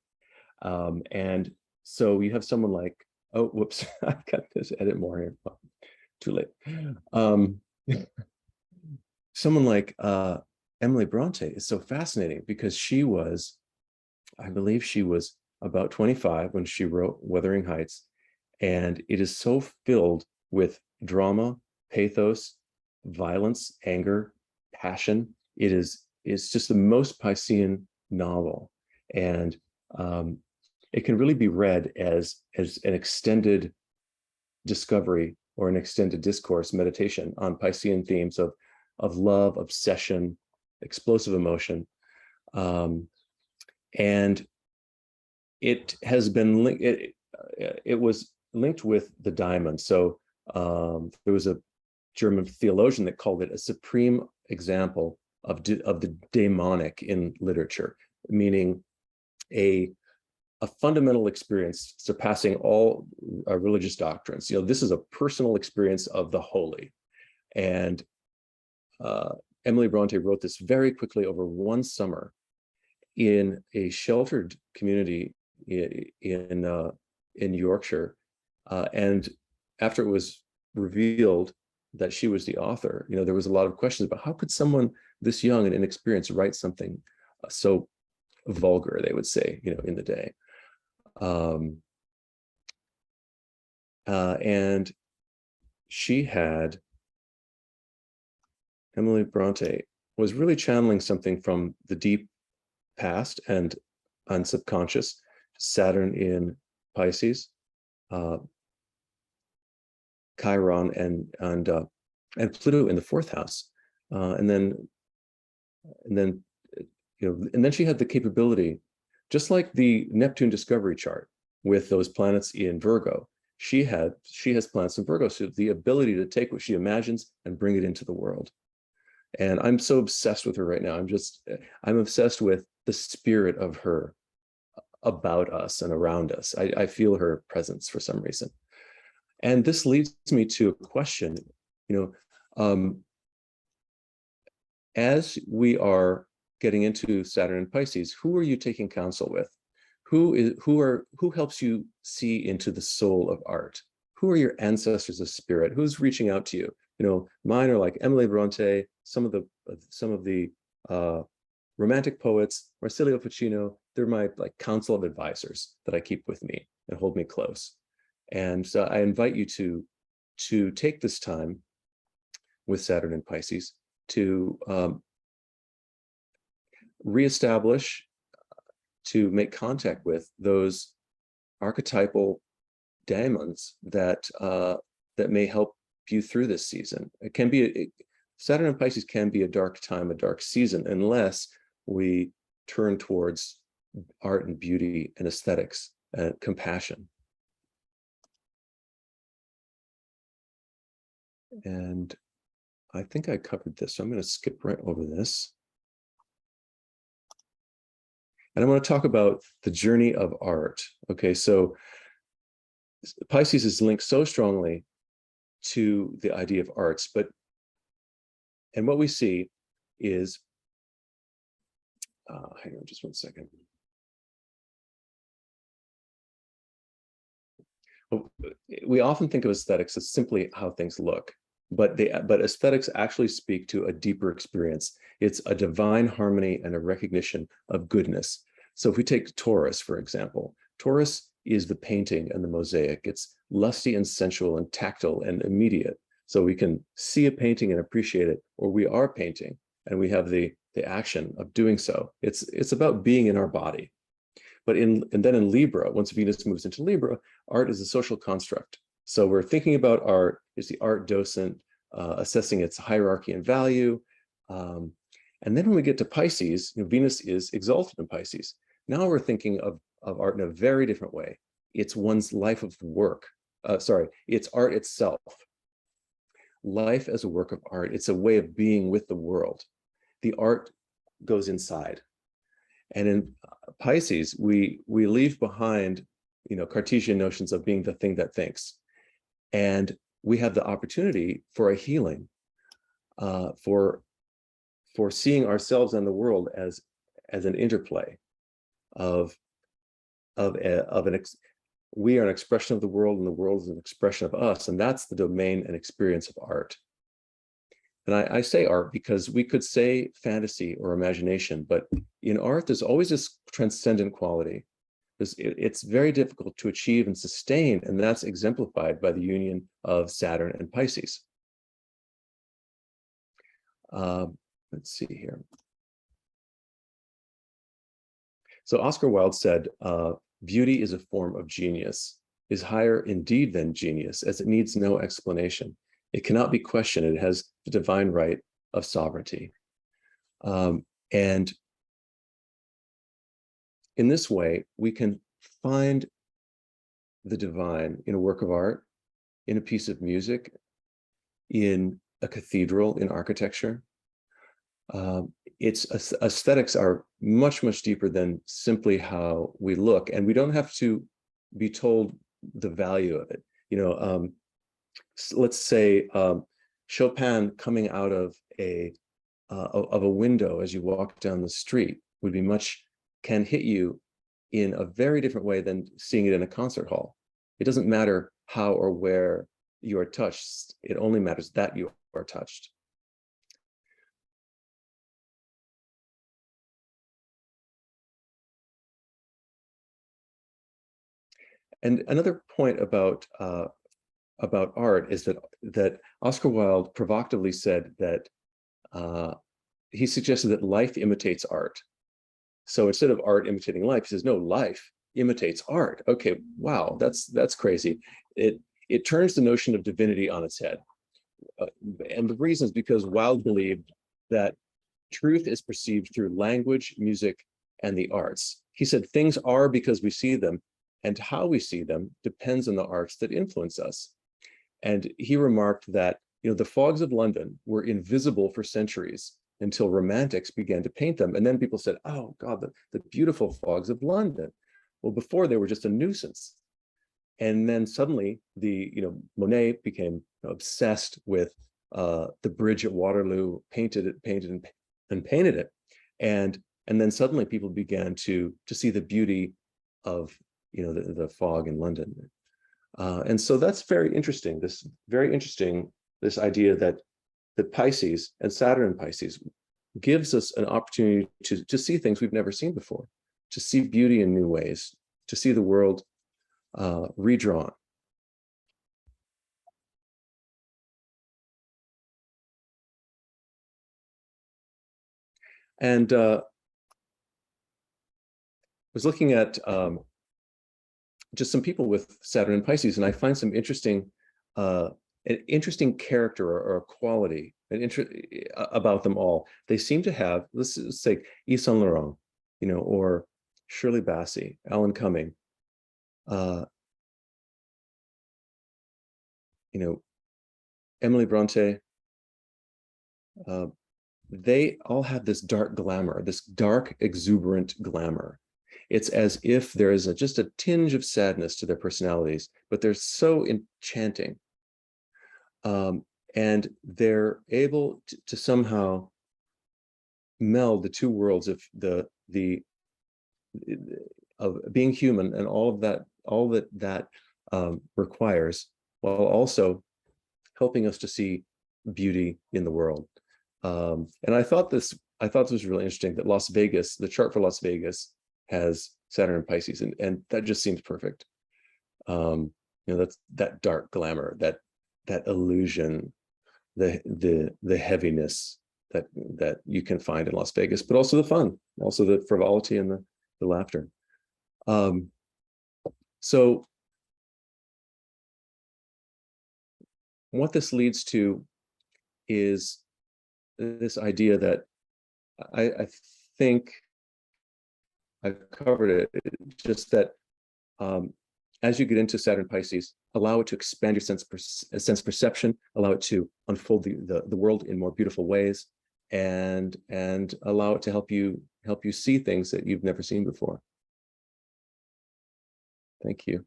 And so you have someone like, oh, whoops, I've got this edit more here. Oh, too late. Someone like Emily Bronte is so fascinating because I believe she was about 25 when she wrote Wuthering Heights, and it is so filled with drama, pathos, violence, anger, passion. It's just the most Piscean novel, and it can really be read as an extended discovery or an extended discourse meditation on Piscean themes of love, obsession, explosive emotion, and it has been linked. It was linked with the diamond. So there was a German theologian that called it a supreme example of the daemonic in literature, meaning a fundamental experience surpassing all religious doctrines. This is a personal experience of the holy. And Emily Bronte wrote this very quickly over one summer in a sheltered community in Yorkshire. And after it was revealed that she was the author, there was a lot of questions about how could someone this young and inexperienced write something so vulgar, they would say, in the day. And Emily Bronte was really channeling something from the deep past and unsubconscious. Saturn in Pisces, Chiron and Pluto in the fourth house, and then she had the capability, just like the Neptune discovery chart with those planets in Virgo. She has planets in Virgo, so the ability to take what she imagines and bring it into the world. And I'm so obsessed with her right now. I'm obsessed with the spirit of her about us and around us. I feel her presence for some reason. And this leads me to a question, as we are getting into Saturn and Pisces, who are you taking counsel with? Who helps you see into the soul of art? Who are your ancestors of spirit? Who's reaching out to you? Mine are like Emily Bronte, some of the romantic poets, Marsilio Ficino, they're my like council of advisors that I keep with me and hold me close. And so I invite you to take this time with Saturn and Pisces to reestablish, to make contact with those archetypal daemons that that may help you through this season. It can be Saturn and Pisces can be a dark time, a dark season, unless we turn towards art and beauty and aesthetics and compassion. And I think I covered this, so I'm going to skip right over this. And I want to talk about the journey of art. Okay, so Pisces is linked so strongly to the idea of arts, and what we see is, hang on just one second. We often think of aesthetics as simply how things look, but aesthetics actually speak to a deeper experience. It's a divine harmony and a recognition of goodness. So if we take Taurus, for example, Taurus is the painting and the mosaic. It's lusty and sensual and tactile and immediate. So we can see a painting and appreciate it, or we are painting and we have the action of doing so. It's about being in our body. But then in Libra, once Venus moves into Libra, art is a social construct. So we're thinking about art as the art docent, assessing its hierarchy and value. And then when we get to Pisces, Venus is exalted in Pisces. Now we're thinking of art in a very different way. It's one's life of work. It's art itself. Life as a work of art. It's a way of being with the world. The art goes inside. And in Pisces, we leave behind, Cartesian notions of being the thing that thinks. And we have the opportunity for a healing, for seeing ourselves and the world as an interplay we are an expression of the world and the world is an expression of us. And that's the domain and experience of art. And I say art because we could say fantasy or imagination, but in art, there's always this transcendent quality. It's very difficult to achieve and sustain, and that's exemplified by the union of Saturn and Pisces. Let's see here. So Oscar Wilde said, beauty is a form of genius, is higher indeed than genius, as it needs no explanation. It cannot be questioned. It has the divine right of sovereignty. And in this way, we can find the divine in a work of art, in a piece of music, in a cathedral, in architecture. Aesthetics are much, much deeper than simply how we look, and we don't have to be told the value of it. Let's say Chopin coming out of a window as you walk down the street can hit you in a very different way than seeing it in a concert hall. It doesn't matter how or where you are touched. It only matters that you are touched. And another point about art is that Oscar Wilde provocatively said that he suggested that life imitates art. So instead of art imitating life, he says, no, life imitates art. Okay, wow, that's crazy. It turns the notion of divinity on its head. And the reason is because Wilde believed that truth is perceived through language, music, and the arts. He said things are because we see them, and how we see them depends on the arts that influence us. And he remarked that, the fogs of London were invisible for centuries until romantics began to paint them. And then people said, oh God, the beautiful fogs of London. Well, before they were just a nuisance. And then suddenly Monet became obsessed with the bridge at Waterloo, painted it, and painted it. And then suddenly people began to see the beauty of the fog in London. And so that's very interesting. This idea that Pisces and Saturn and Pisces gives us an opportunity to see things we've never seen before, to see beauty in new ways, to see the world redrawn. And was looking at just some people with Saturn and Pisces, and I find some interesting, an interesting character or quality about them all. They seem to have, let's say, Yves Saint Laurent, you know, or Shirley Bassey, Alan Cumming, you know, Emily Bronte. They all have this dark glamour, this dark, exuberant glamour. It's as if there is just a tinge of sadness to their personalities, but they're so enchanting. And they're able to somehow meld the two worlds of of being human and all that requires, while also helping us to see beauty in the world. And I thought this was really interesting that Las Vegas, the chart for Las Vegas, has Saturn and Pisces, and that just seems perfect. You know, that's that dark glamour, that illusion, the heaviness that you can find in Las Vegas, but also the fun, also the frivolity and the laughter. So what this leads to is this idea that I think I've covered it, just that as you get into Saturn Pisces, allow it to expand your sense perception, allow it to unfold the world in more beautiful ways, and allow it to help you see things that you've never seen before. Thank you.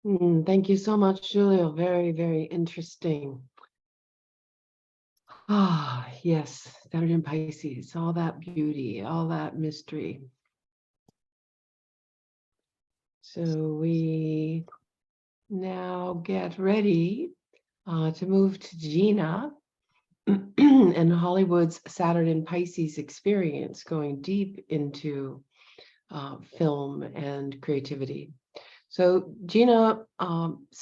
Thank you so much, Giulio. Very, very interesting. Ah, yes, Saturn and Pisces, all that beauty, all that mystery. So we now get ready to move to Gina and Hollywood's Saturn and Pisces experience, going deep into film and creativity. So Gina's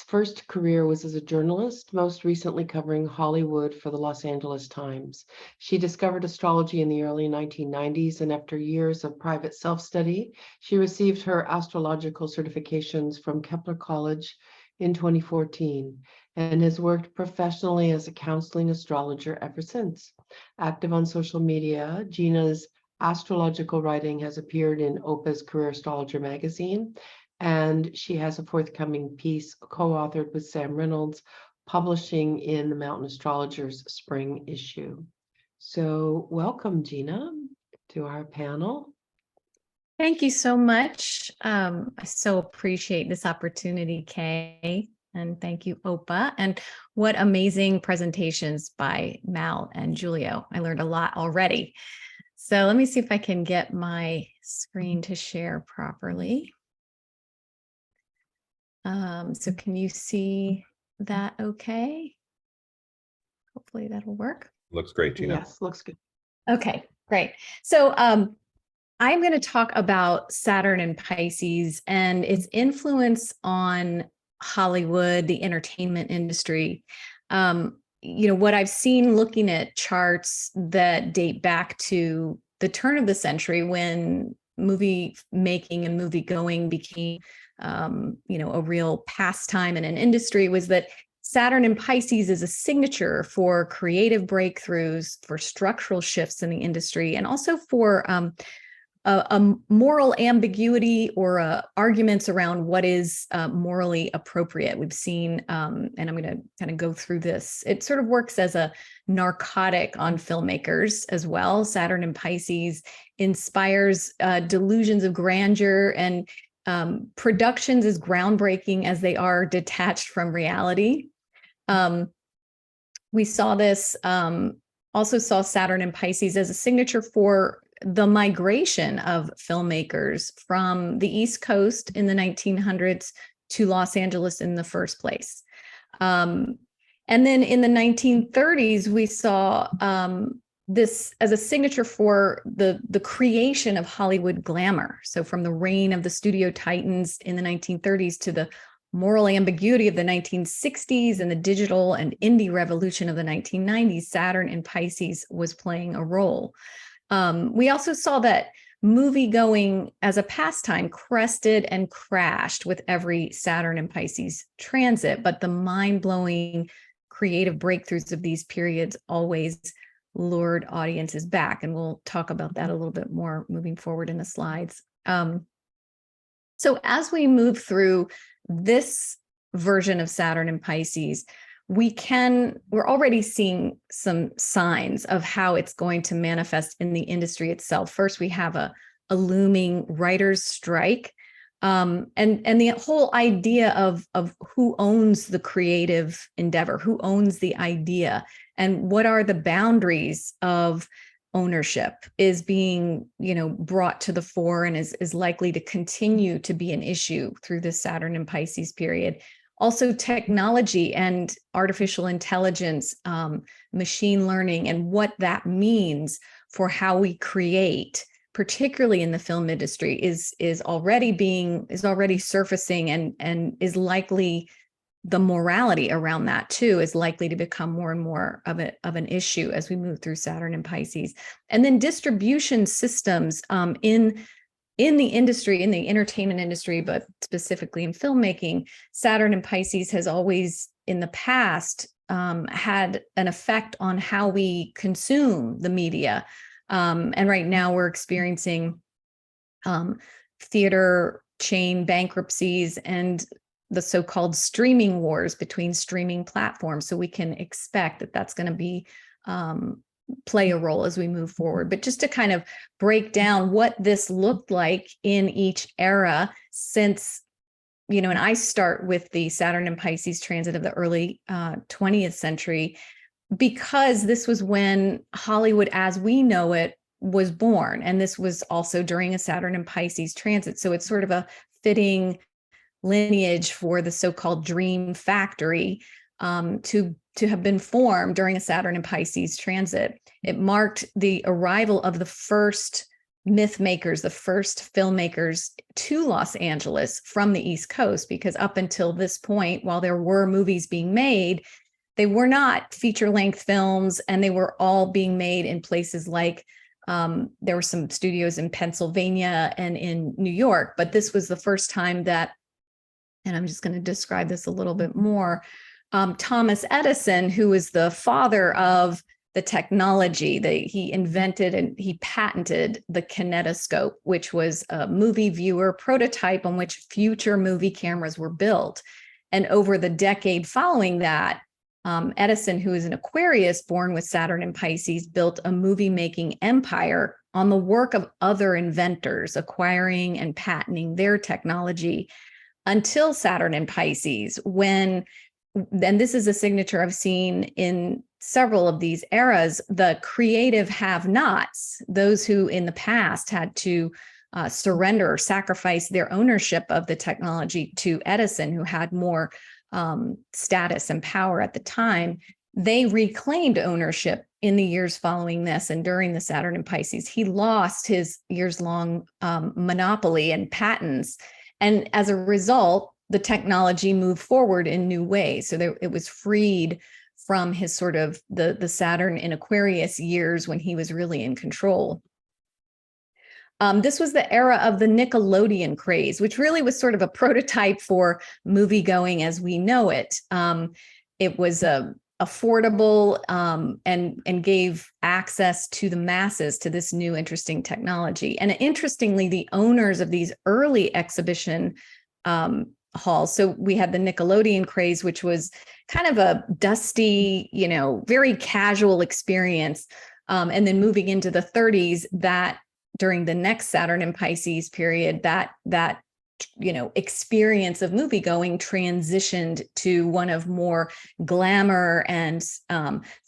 first career was as a journalist, most recently covering Hollywood for the Los Angeles Times. She discovered astrology in the early 1990s, and after years of private self-study, she received her astrological certifications from Kepler College in 2014 and has worked professionally as a counseling astrologer ever since. Active on social media, Gina's astrological writing has appeared in OPA's Career Astrologer magazine, and she has a forthcoming piece co-authored with Sam Reynolds, publishing in the Mountain Astrologers spring issue. So welcome, Gina, to our panel. Thank you so much. I so appreciate this opportunity, Kay, and thank you, OPA. And what amazing presentations by Mal and Giulio. I learned a lot already. So let me see if I can get my screen to share properly. So can you see that okay? Hopefully that'll work. Looks great, Gina. Yes, looks good. Okay, great. So I'm going to talk about Saturn and Pisces and its influence on Hollywood, the entertainment industry. You know, what I've seen looking at charts that date back to the turn of the century when movie making and movie going became you know, a real pastime in an industry, was that Saturn and Pisces is a signature for creative breakthroughs, for structural shifts in the industry, and also for a moral ambiguity or arguments around what is morally appropriate. We've seen, and I'm going to kind of go through this. It sort of works as a narcotic on filmmakers as well. Saturn and Pisces inspires delusions of grandeur and productions as groundbreaking as they are detached from reality. We saw this, also saw Saturn and Pisces as a signature for the migration of filmmakers from the East Coast in the 1900s to Los Angeles in the first place. And then in the 1930s, we saw this as a signature for the creation of Hollywood glamour. So from the reign of the studio titans in the 1930s to the moral ambiguity of the 1960s and the digital and indie revolution of the 1990s, Saturn in Pisces was playing a role. We also saw that movie going as a pastime crested and crashed with every Saturn in Pisces transit, but the mind-blowing creative breakthroughs of these periods always lured audiences back. And we'll talk about that a little bit more moving forward in the slides. So as we move through this version of Saturn in Pisces, we're already seeing some signs of how it's going to manifest in the industry itself. First, we have a looming writers' strike. And the whole idea of who owns the creative endeavor, who owns the idea, and what are the boundaries of ownership is being, brought to the fore and is likely to continue to be an issue through this Saturn and Pisces period. Also, technology and artificial intelligence, machine learning, and what that means for how we create, particularly in the film industry, is already surfacing, and is likely, the morality around that too is likely to become more and more of an issue as we move through Saturn and Pisces. And then distribution systems in the industry, in the entertainment industry, but specifically in filmmaking, Saturn and Pisces has always in the past had an effect on how we consume the media. And right now we're experiencing theater chain bankruptcies and the so-called streaming wars between streaming platforms. So we can expect that that's going to be play a role as we move forward. But just to kind of break down what this looked like in each era since, and I start with the Saturn and Pisces transit of the early 20th century, because this was when Hollywood as we know it was born. And this was also during a Saturn and Pisces transit. So it's sort of a fitting lineage for the so-called dream factory to have been formed during a Saturn and Pisces transit. It marked the arrival of the first myth makers, the first filmmakers to Los Angeles from the East Coast, because up until this point, while there were movies being made, they were not feature-length films, and they were all being made in places like there were some studios in Pennsylvania and in New York, but this was the first time that, and I'm just going to describe this a little bit more, Thomas Edison, who was the father of the technology, he invented and he patented the kinetoscope, which was a movie viewer prototype on which future movie cameras were built. And over the decade following that, Edison, who is an Aquarius born with Saturn and Pisces, built a movie-making empire on the work of other inventors, acquiring and patenting their technology until Saturn and Pisces, and this is a signature I've seen in several of these eras, the creative have-nots, those who in the past had to surrender or sacrifice their ownership of the technology to Edison, who had more status and power at the time, they reclaimed ownership in the years following this. And during the Saturn and Pisces, he lost his years-long monopoly and patents. And as a result, the technology moved forward in new ways. So it was freed from his sort of the Saturn in Aquarius years when he was really in control. This was the era of the Nickelodeon craze, which really was sort of a prototype for movie going as we know it. It was affordable and gave access to the masses to this new interesting technology. And interestingly, the owners of these early exhibition halls, so we had the Nickelodeon craze, which was kind of a dusty, very casual experience. And then moving into the 30s, that during the next Saturn and Pisces period, that experience of movie going transitioned to one of more glamour and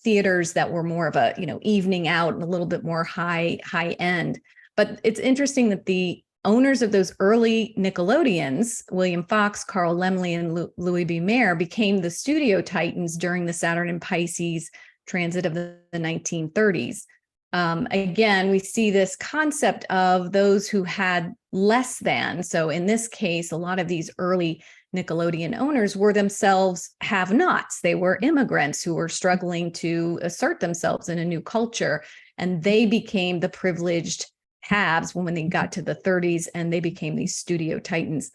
theaters that were more of a evening out and a little bit more high end. But it's interesting that the owners of those early Nickelodeons, William Fox, Carl Laemmle, and Louis B. Mayer, became the studio titans during the Saturn and Pisces transit of the 1930s. Again, we see this concept of those who had less than. So in this case, a lot of these early Nickelodeon owners were themselves have-nots. They were immigrants who were struggling to assert themselves in a new culture, and they became the privileged haves when they got to the 30s, and they became these studio titans.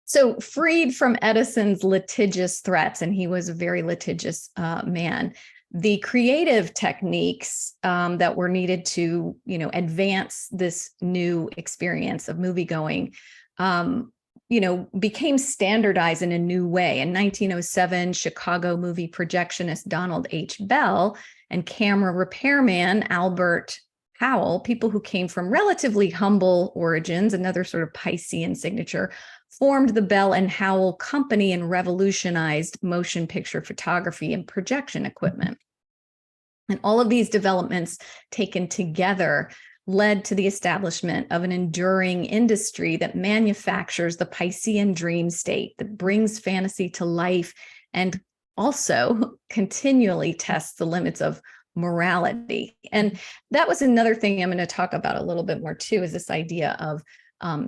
So freed from Edison's litigious threats, and he was a very litigious man, the creative techniques that were needed to, advance this new experience of moviegoing, became standardized in a new way. In 1907, Chicago movie projectionist Donald H. Bell and camera repairman Albert Howell, people who came from relatively humble origins, another sort of Piscean signature, formed the Bell and Howell Company and revolutionized motion picture photography and projection equipment. And all of these developments taken together led to the establishment of an enduring industry that manufactures the Piscean dream state, that brings fantasy to life and also continually tests the limits of morality. And that was another thing I'm going to talk about a little bit more too, is this idea of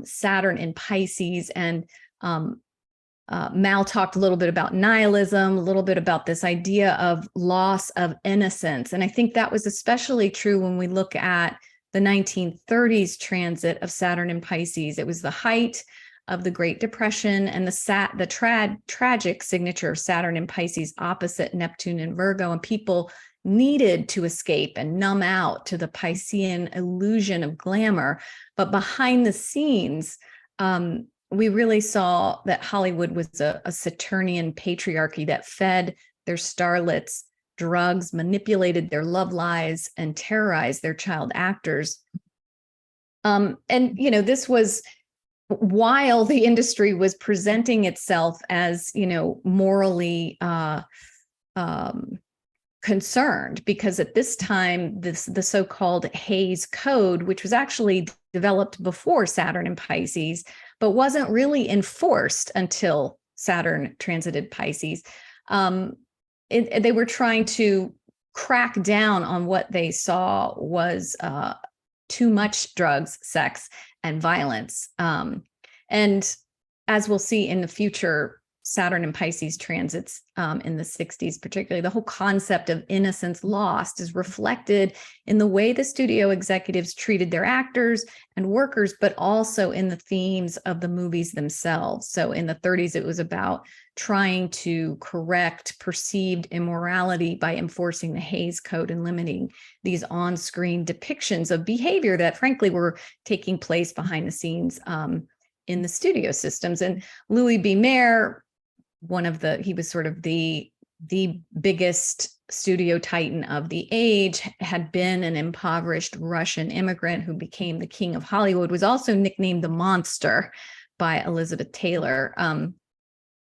Saturn in Pisces. And Mal talked a little bit about nihilism, a little bit about this idea of loss of innocence. And I think that was especially true when we look at the 1930s transit of Saturn in Pisces. It was the height of the Great Depression and the tragic signature of Saturn in Pisces opposite Neptune and Virgo, and people needed to escape and numb out to the Piscean illusion of glamour. But behind the scenes, we really saw that Hollywood was a Saturnian patriarchy that fed their starlets drugs, manipulated their love lives, and terrorized their child actors. This was while the industry was presenting itself as, morally concerned, because at this time, the so-called Hays Code, which was actually developed before Saturn in Pisces, but wasn't really enforced until Saturn transited Pisces. They were trying to crack down on what they saw was too much drugs, sex, and violence. And as we'll see in the future Saturn and Pisces transits in the 60s, particularly, the whole concept of innocence lost is reflected in the way the studio executives treated their actors and workers, but also in the themes of the movies themselves. So in the 30s, it was about trying to correct perceived immorality by enforcing the Hays Code and limiting these on-screen depictions of behavior that, frankly, were taking place behind the scenes in the studio systems. And Louis B. Mayer, he was sort of the biggest studio titan of the age, had been an impoverished Russian immigrant who became the king of Hollywood, was also nicknamed the Monster by Elizabeth Taylor.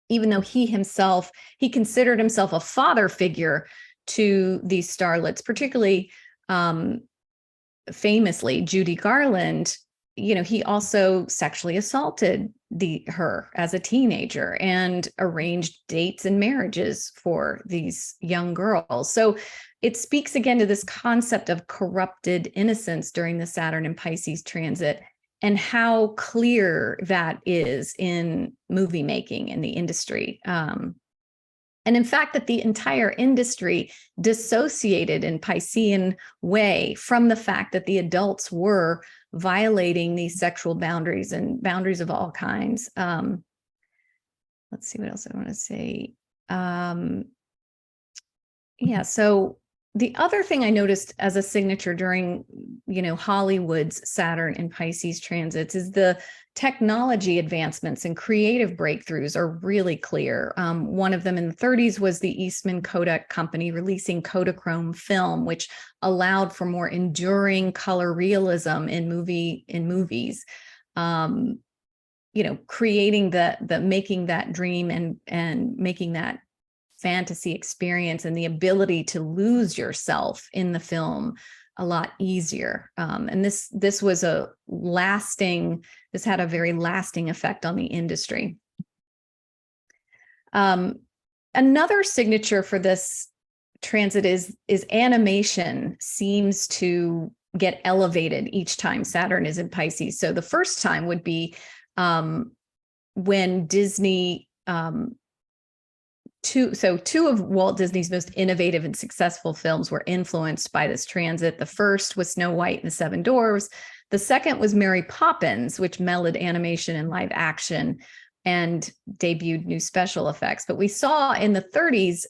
Even though he considered himself a father figure to these starlets, particularly famously Judy Garland, he also sexually assaulted her as a teenager and arranged dates and marriages for these young girls. So it speaks again to this concept of corrupted innocence during the Saturn and Pisces transit, and how clear that is in movie making in the industry. And in fact, that the entire industry dissociated in Piscean way from the fact that the adults were violating these sexual boundaries and boundaries of all kinds. Let's see what else I want to say. So the other thing I noticed as a signature during, Hollywood's Saturn and Pisces transits is the technology advancements and creative breakthroughs are really clear. One of them in the 30s was the Eastman Kodak Company releasing Kodachrome film, which allowed for more enduring color realism in movies. Creating making that dream and making that fantasy experience and the ability to lose yourself in the film a lot easier. And this was this had a very lasting effect on the industry. Another signature for this transit is animation seems to get elevated each time Saturn is in Pisces. So the first time would be when Disney, two of Walt Disney's most innovative and successful films were influenced by this transit. The first was Snow White and the Seven Dwarfs. The second was Mary Poppins, which melded animation and live action and debuted new special effects. But we saw in the 30s,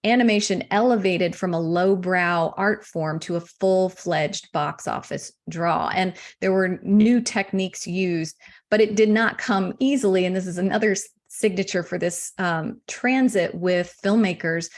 animation elevated from a lowbrow art form to a full-fledged box office draw. And there were new techniques used, but it did not come easily. And this is another signature for this transit with filmmakers.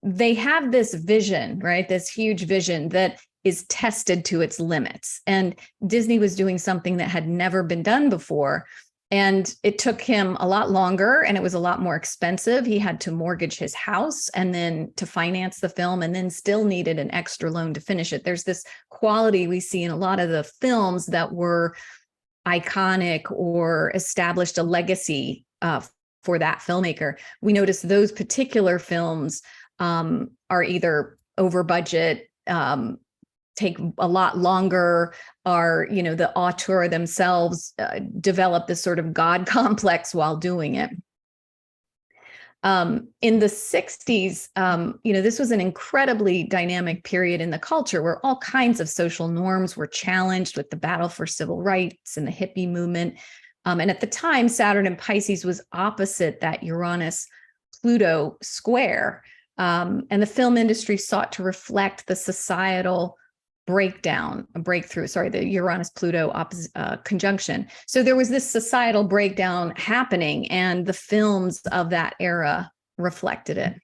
They have this vision, right? This huge vision that is tested to its limits. And Disney was doing something that had never been done before. And it took him a lot longer and it was a lot more expensive. He had to mortgage his house and then to finance the film, and then still needed an extra loan to finish it. There's this quality we see in a lot of the films that were iconic or established a legacy for that filmmaker. We notice those particular films are either over budget, take a lot longer, are, the auteur themselves develop this sort of God complex while doing it. In the 60s, this was an incredibly dynamic period in the culture where all kinds of social norms were challenged with the battle for civil rights and the hippie movement. And at the time, Saturn in Pisces was opposite that Uranus-Pluto square. And the film industry sought to reflect the societal the Uranus-Pluto conjunction. So there was this societal breakdown happening, and the films of that era reflected it.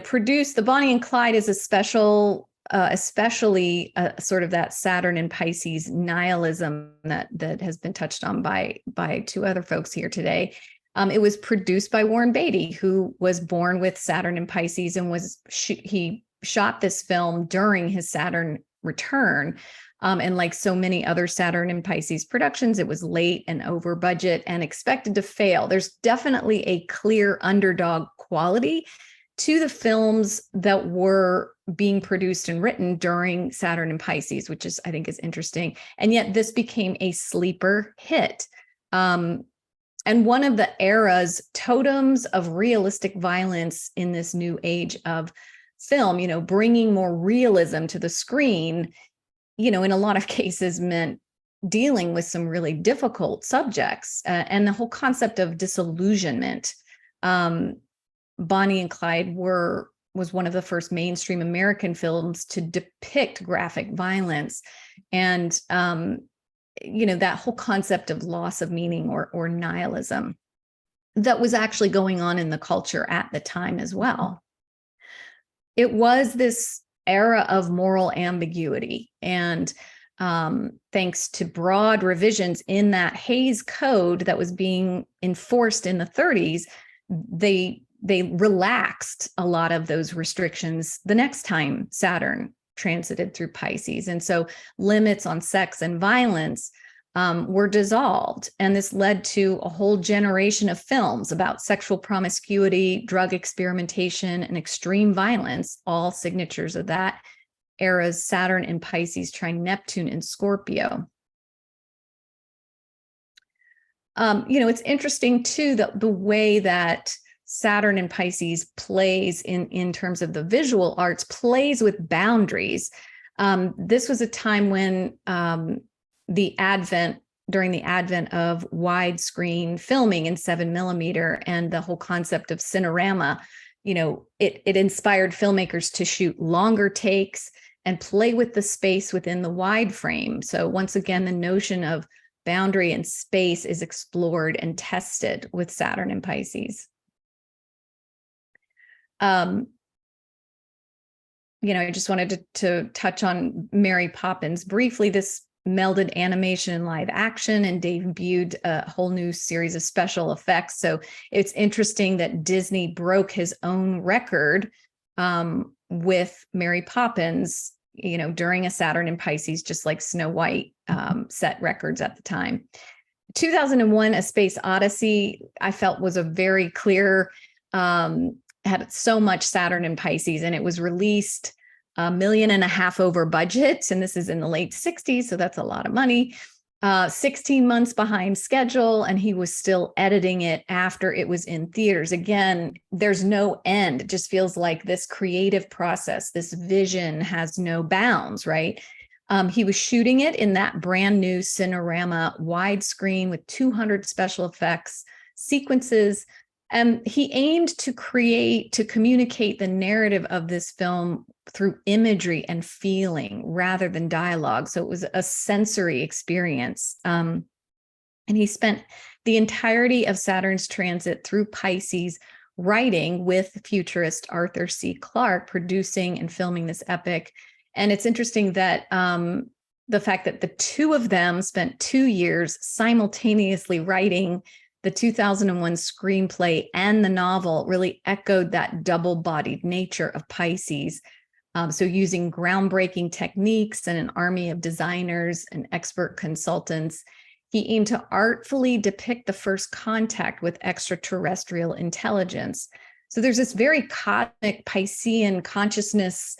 Produced, the Bonnie and Clyde is a special, especially sort of that Saturn and Pisces nihilism that has been touched on by two other folks here today. It was produced by Warren Beatty, who was born with Saturn and Pisces, and he shot this film during his Saturn return. And like so many other Saturn and Pisces productions, it was late and over budget and expected to fail. There's definitely a clear underdog quality to the films that were being produced and written during Saturn and Pisces, which I think is interesting. And yet this became a sleeper hit. And one of the era's totems of realistic violence in this new age of film, bringing more realism to the screen, in a lot of cases meant dealing with some really difficult subjects and the whole concept of disillusionment. Bonnie and Clyde was one of the first mainstream American films to depict graphic violence. And, that whole concept of loss of meaning or nihilism that was actually going on in the culture at the time as well. It was this era of moral ambiguity, and thanks to broad revisions in that Hays Code that was being enforced in the 30s, they relaxed a lot of those restrictions the next time Saturn transited through Pisces. And so limits on sex and violence were dissolved. And this led to a whole generation of films about sexual promiscuity, drug experimentation, and extreme violence, all signatures of that era's Saturn in Pisces, trine Neptune in Scorpio. It's interesting too, the way that Saturn in Pisces plays in terms of the visual arts, plays with boundaries. This was a time when during the advent of widescreen filming in 7mm and the whole concept of cinerama, it inspired filmmakers to shoot longer takes and play with the space within the wide frame. So once again, the notion of boundary and space is explored and tested with Saturn and Pisces. I just wanted to touch on Mary Poppins briefly. This melded animation and live action and debuted a whole new series of special effects. So it's interesting that Disney broke his own record with Mary Poppins, during a Saturn in Pisces, just like Snow White set records at the time. 2001, A Space Odyssey, I felt was a very clear, had so much Saturn in Pisces, and it was released $1.5 million over budget. And this is in the late 60s, so that's a lot of money. 16 months behind schedule, and he was still editing it after it was in theaters. Again, there's no end. It just feels like this creative process, this vision has no bounds, right? He was shooting it in that brand new Cinerama widescreen with 200 special effects sequences. And he aimed to communicate the narrative of this film through imagery and feeling rather than dialogue. So it was a sensory experience. And he spent the entirety of Saturn's transit through Pisces writing with futurist Arthur C. Clarke, producing and filming this epic. And it's interesting that the fact that the two of them spent 2 years simultaneously writing the 2001 screenplay and the novel really echoed that double-bodied nature of Pisces. So using groundbreaking techniques and an army of designers and expert consultants, he aimed to artfully depict the first contact with extraterrestrial intelligence. So there's this very cosmic Piscean consciousness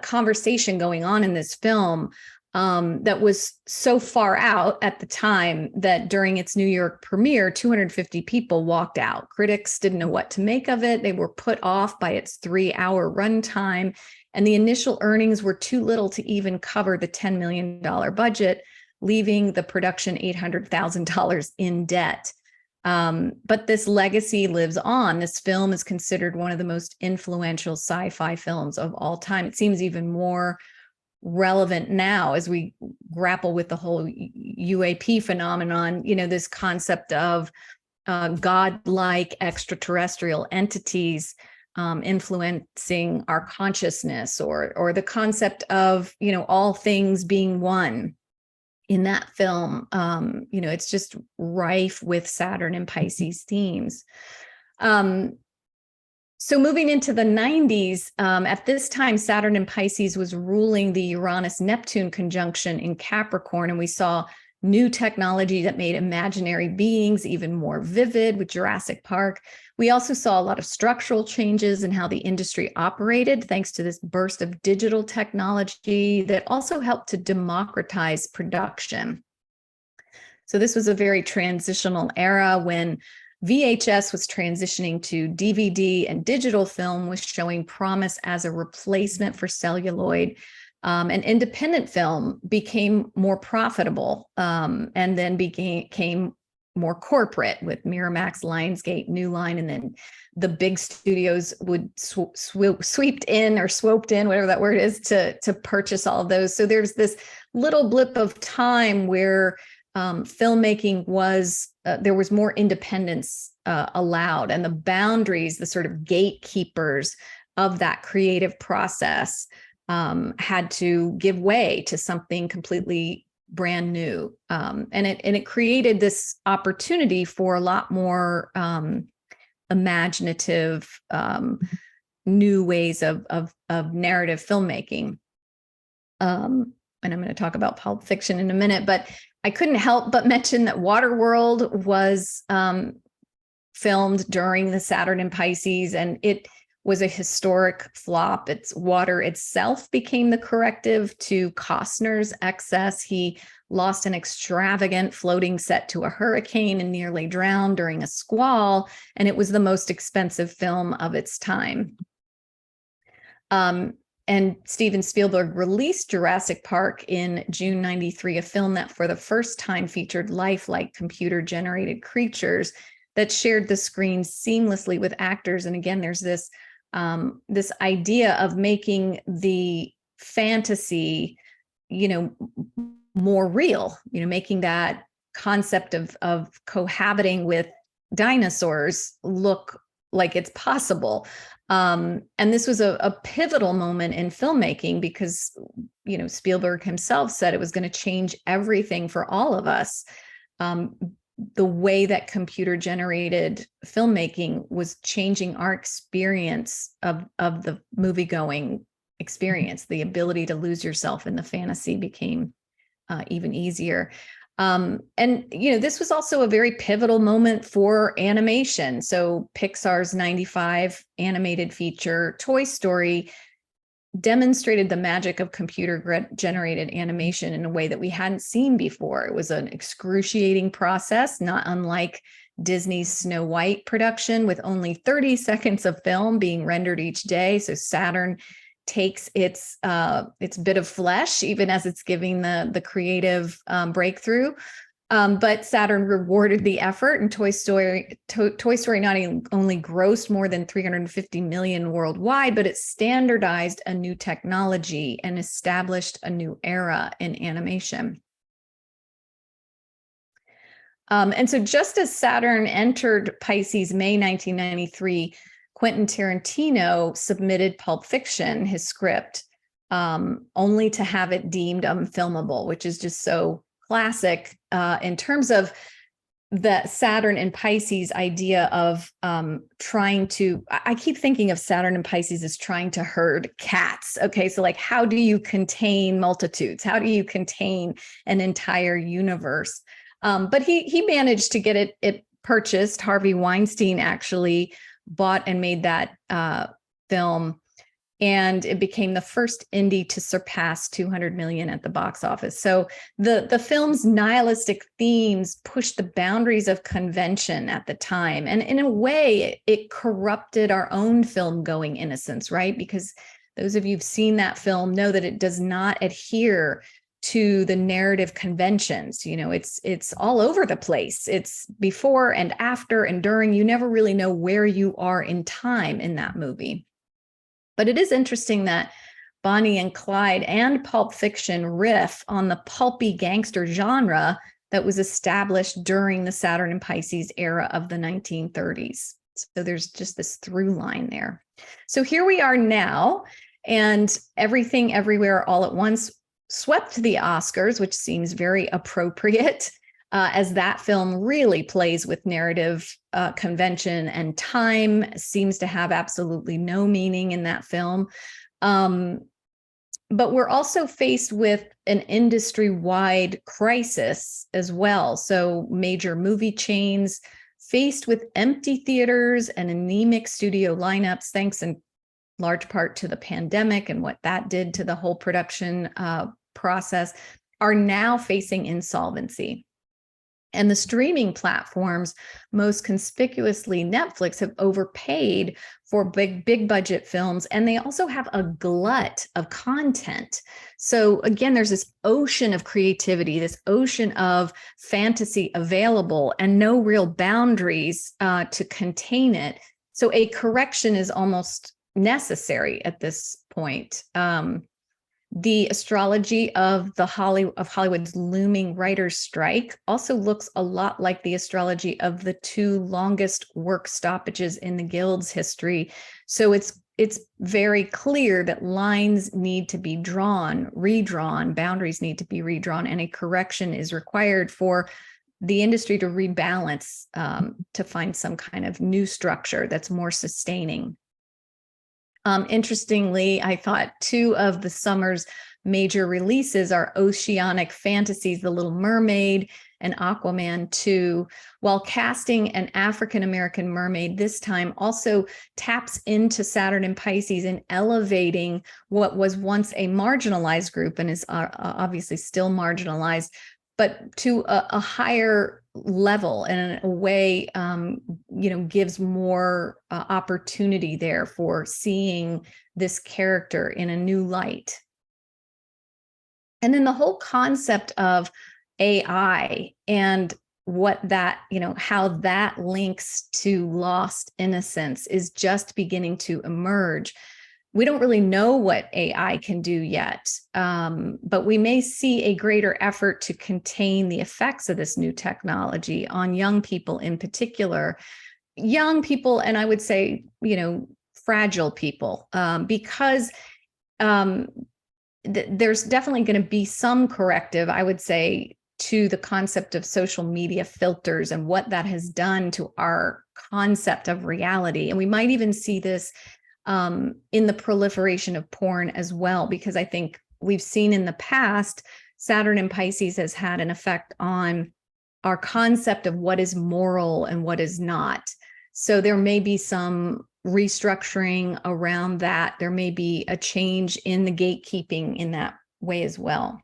conversation going on in this film that was so far out at the time that during its New York premiere, 250 people walked out. Critics didn't know what to make of it. They were put off by its 3-hour runtime, and the initial earnings were too little to even cover the $10 million budget, leaving the production $800,000 in debt. But this legacy lives on. This film is considered one of the most influential sci-fi films of all time. It seems even more relevant now as we grapple with the whole UAP phenomenon, this concept of godlike extraterrestrial entities influencing our consciousness, or the concept of, all things being one. In that film, it's just rife with Saturn and Pisces themes. So moving into the 90s, at this time, Saturn and Pisces was ruling the Uranus-Neptune conjunction in Capricorn, and we saw new technology that made imaginary beings even more vivid with Jurassic Park. We also saw a lot of structural changes in how the industry operated, thanks to this burst of digital technology that also helped to democratize production. So this was a very transitional era when VHS was transitioning to DVD, and digital film was showing promise as a replacement for celluloid. And independent film became more profitable, and then became more corporate with Miramax, Lionsgate, New Line, and then the big studios would swooped in, whatever that word is, to purchase all of those. So there's this little blip of time where filmmaking was, there was more independence allowed, and the boundaries, the sort of gatekeepers of that creative process had to give way to something completely brand new. And it created this opportunity for a lot more imaginative, new ways of narrative filmmaking. And I'm going to talk about Pulp Fiction in a minute, but I couldn't help but mention that Waterworld was filmed during the Saturn and Pisces, and it was a historic flop. Its water itself became the corrective to Costner's excess. He lost an extravagant floating set to a hurricane and nearly drowned during a squall, and it was the most expensive film of its time. And Steven Spielberg released Jurassic Park in June '93, a film that for the first time featured lifelike computer-generated creatures that shared the screen seamlessly with actors. And again, there's this this idea of making the fantasy, more real, making that concept of cohabiting with dinosaurs look like it's possible. And this was a pivotal moment in filmmaking because, Spielberg himself said it was going to change everything for all of us. the way that computer generated filmmaking was changing our experience of the movie going experience. The ability to lose yourself in the fantasy became even easier. And, this was also a very pivotal moment for animation. So Pixar's 95 animated feature, Toy Story, demonstrated the magic of computer generated animation in a way that we hadn't seen before. It was an excruciating process, not unlike Disney's Snow White production, with only 30 seconds of film being rendered each day. So Saturn takes its bit of flesh, even as it's giving the creative breakthrough. But Saturn rewarded the effort, and Toy Story not only grossed more than 350 million worldwide, but it standardized a new technology and established a new era in animation. And so just as Saturn entered Pisces May 1993, Quentin Tarantino submitted Pulp Fiction, his script, only to have it deemed unfilmable, which is just so classic in terms of the Saturn and Pisces idea of trying to, I keep thinking of Saturn and Pisces as trying to herd cats. Okay, so like, how do you contain multitudes? How do you contain an entire universe? But he managed to get it purchased. Harvey Weinstein actually bought and made that film, and it became the first indie to surpass 200 million at the box office. So the film's nihilistic themes pushed the boundaries of convention at the time. And in a way, it corrupted our own film-going innocence, right? Because those of you who've seen that film know that it does not adhere to the narrative conventions. It's all over the place. It's before and after and during. You never really know where you are in time in that movie. But it is interesting that Bonnie and Clyde and Pulp Fiction riff on the pulpy gangster genre that was established during the Saturn and Pisces era of the 1930s. So there's just this through line there. So here we are now, and Everything Everywhere All at Once swept the Oscars, which seems very appropriate, as that film really plays with narrative convention, and time seems to have absolutely no meaning in that film. But we're also faced with an industry-wide crisis as well. So major movie chains faced with empty theaters and anemic studio lineups, thanks in large part to the pandemic and what that did to the whole production process, are now facing insolvency. And the streaming platforms, most conspicuously Netflix, have overpaid for big budget films, and they also have a glut of content. So again, there's this ocean of creativity, this ocean of fantasy available, and no real boundaries to contain it. So a correction is almost necessary at this point. The astrology of Hollywood's looming writers' strike also looks a lot like the astrology of the two longest work stoppages in the Guild's history. So it's very clear that lines need to be redrawn, boundaries need to be redrawn, and a correction is required for the industry to rebalance, to find some kind of new structure that's more sustaining. Interestingly, I thought two of the summer's major releases are oceanic fantasies, The Little Mermaid and Aquaman 2, while casting an African-American mermaid this time also taps into Saturn and Pisces and elevating what was once a marginalized group and is obviously still marginalized, but to a higher level, and in a way, gives more opportunity there for seeing this character in a new light. And then the whole concept of AI and what that, how that links to lost innocence is just beginning to emerge. We don't really know what AI can do yet, but we may see a greater effort to contain the effects of this new technology on young people in particular. Young people, and I would say, fragile people, because there's definitely going to be some corrective, I would say, to the concept of social media filters and what that has done to our concept of reality. And we might even see this in the proliferation of porn as well, because I think we've seen in the past, Saturn in Pisces has had an effect on our concept of what is moral and what is not. So there may be some restructuring around that. There may be a change in the gatekeeping in that way as well.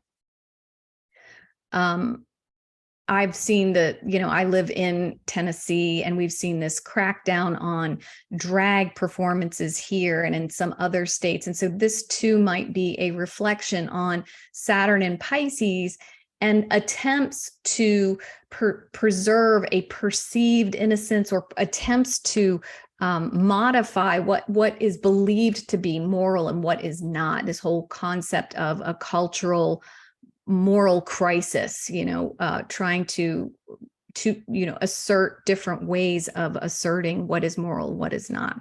I've seen that, I live in Tennessee, and we've seen this crackdown on drag performances here and in some other states. And so this too might be a reflection on Saturn in Pisces and attempts to preserve a perceived innocence, or attempts to modify what is believed to be moral and what is not. This whole concept of a cultural moral crisis, trying to assert different ways of asserting what is moral, what is not.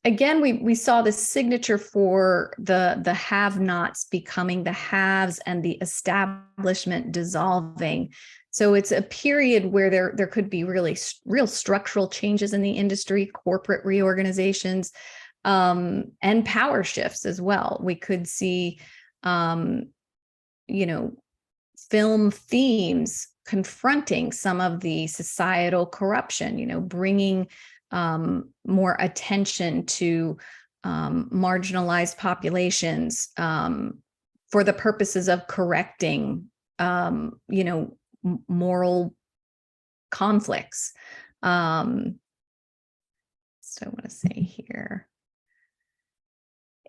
Again, we saw the signature for the have-nots becoming the haves and the establishment dissolving. So it's a period where there could be real structural changes in the industry, corporate reorganizations, and power shifts as well. We could see, film themes confronting some of the societal corruption, bringing more attention to marginalized populations for the purposes of correcting, moral conflicts. So I want to say here.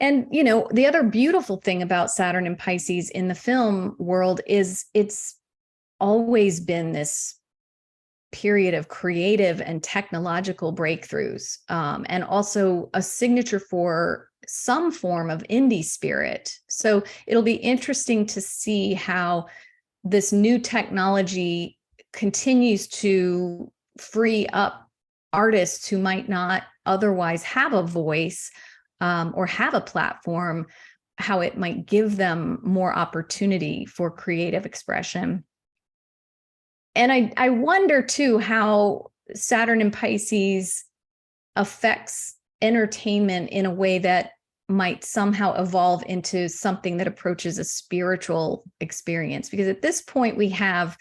And, the other beautiful thing about Saturn and Pisces in the film world is it's always been this period of creative and technological breakthroughs, and also a signature for some form of indie spirit. So it'll be interesting to see how this new technology continues to free up artists who might not otherwise have a voice or have a platform, how it might give them more opportunity for creative expression. And I wonder too how Saturn in Pisces affects entertainment in a way that might somehow evolve into something that approaches a spiritual experience. Because at this point we have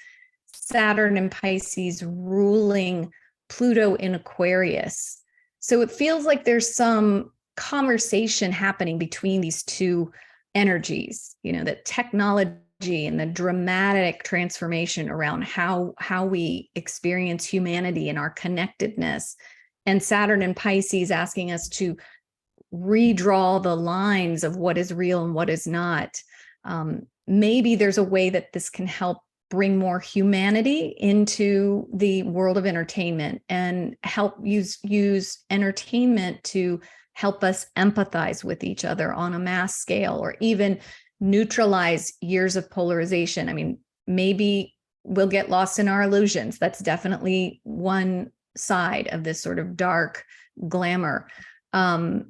Saturn in Pisces ruling Pluto in Aquarius. So it feels like there's some conversation happening between these two energies, that technology and the dramatic transformation around how we experience humanity and our connectedness, and Saturn and Pisces asking us to redraw the lines of what is real and what is not. Maybe there's a way that this can help bring more humanity into the world of entertainment and help use entertainment to help us empathize with each other on a mass scale, or even neutralize years of polarization. I mean, maybe we'll get lost in our illusions. That's definitely one side of this sort of dark glamour. But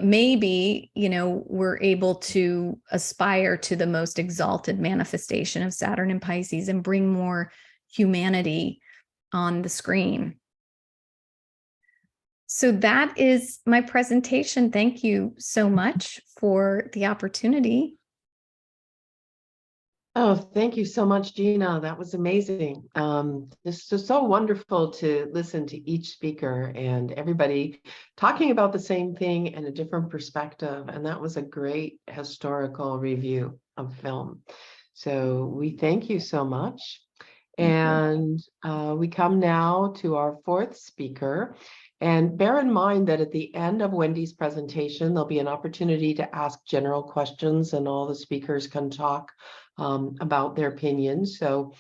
maybe, we're able to aspire to the most exalted manifestation of Saturn and Pisces and bring more humanity on the screen. So that is my presentation. Thank you so much for the opportunity. Oh, thank you so much, Gina. That was amazing. This is so wonderful to listen to each speaker and everybody talking about the same thing in a different perspective. And that was a great historical review of film. So we thank you so much. And we come now to our fourth speaker. And bear in mind that at the end of Wendy's presentation, there'll be an opportunity to ask general questions, and all the speakers can talk about their opinions. So,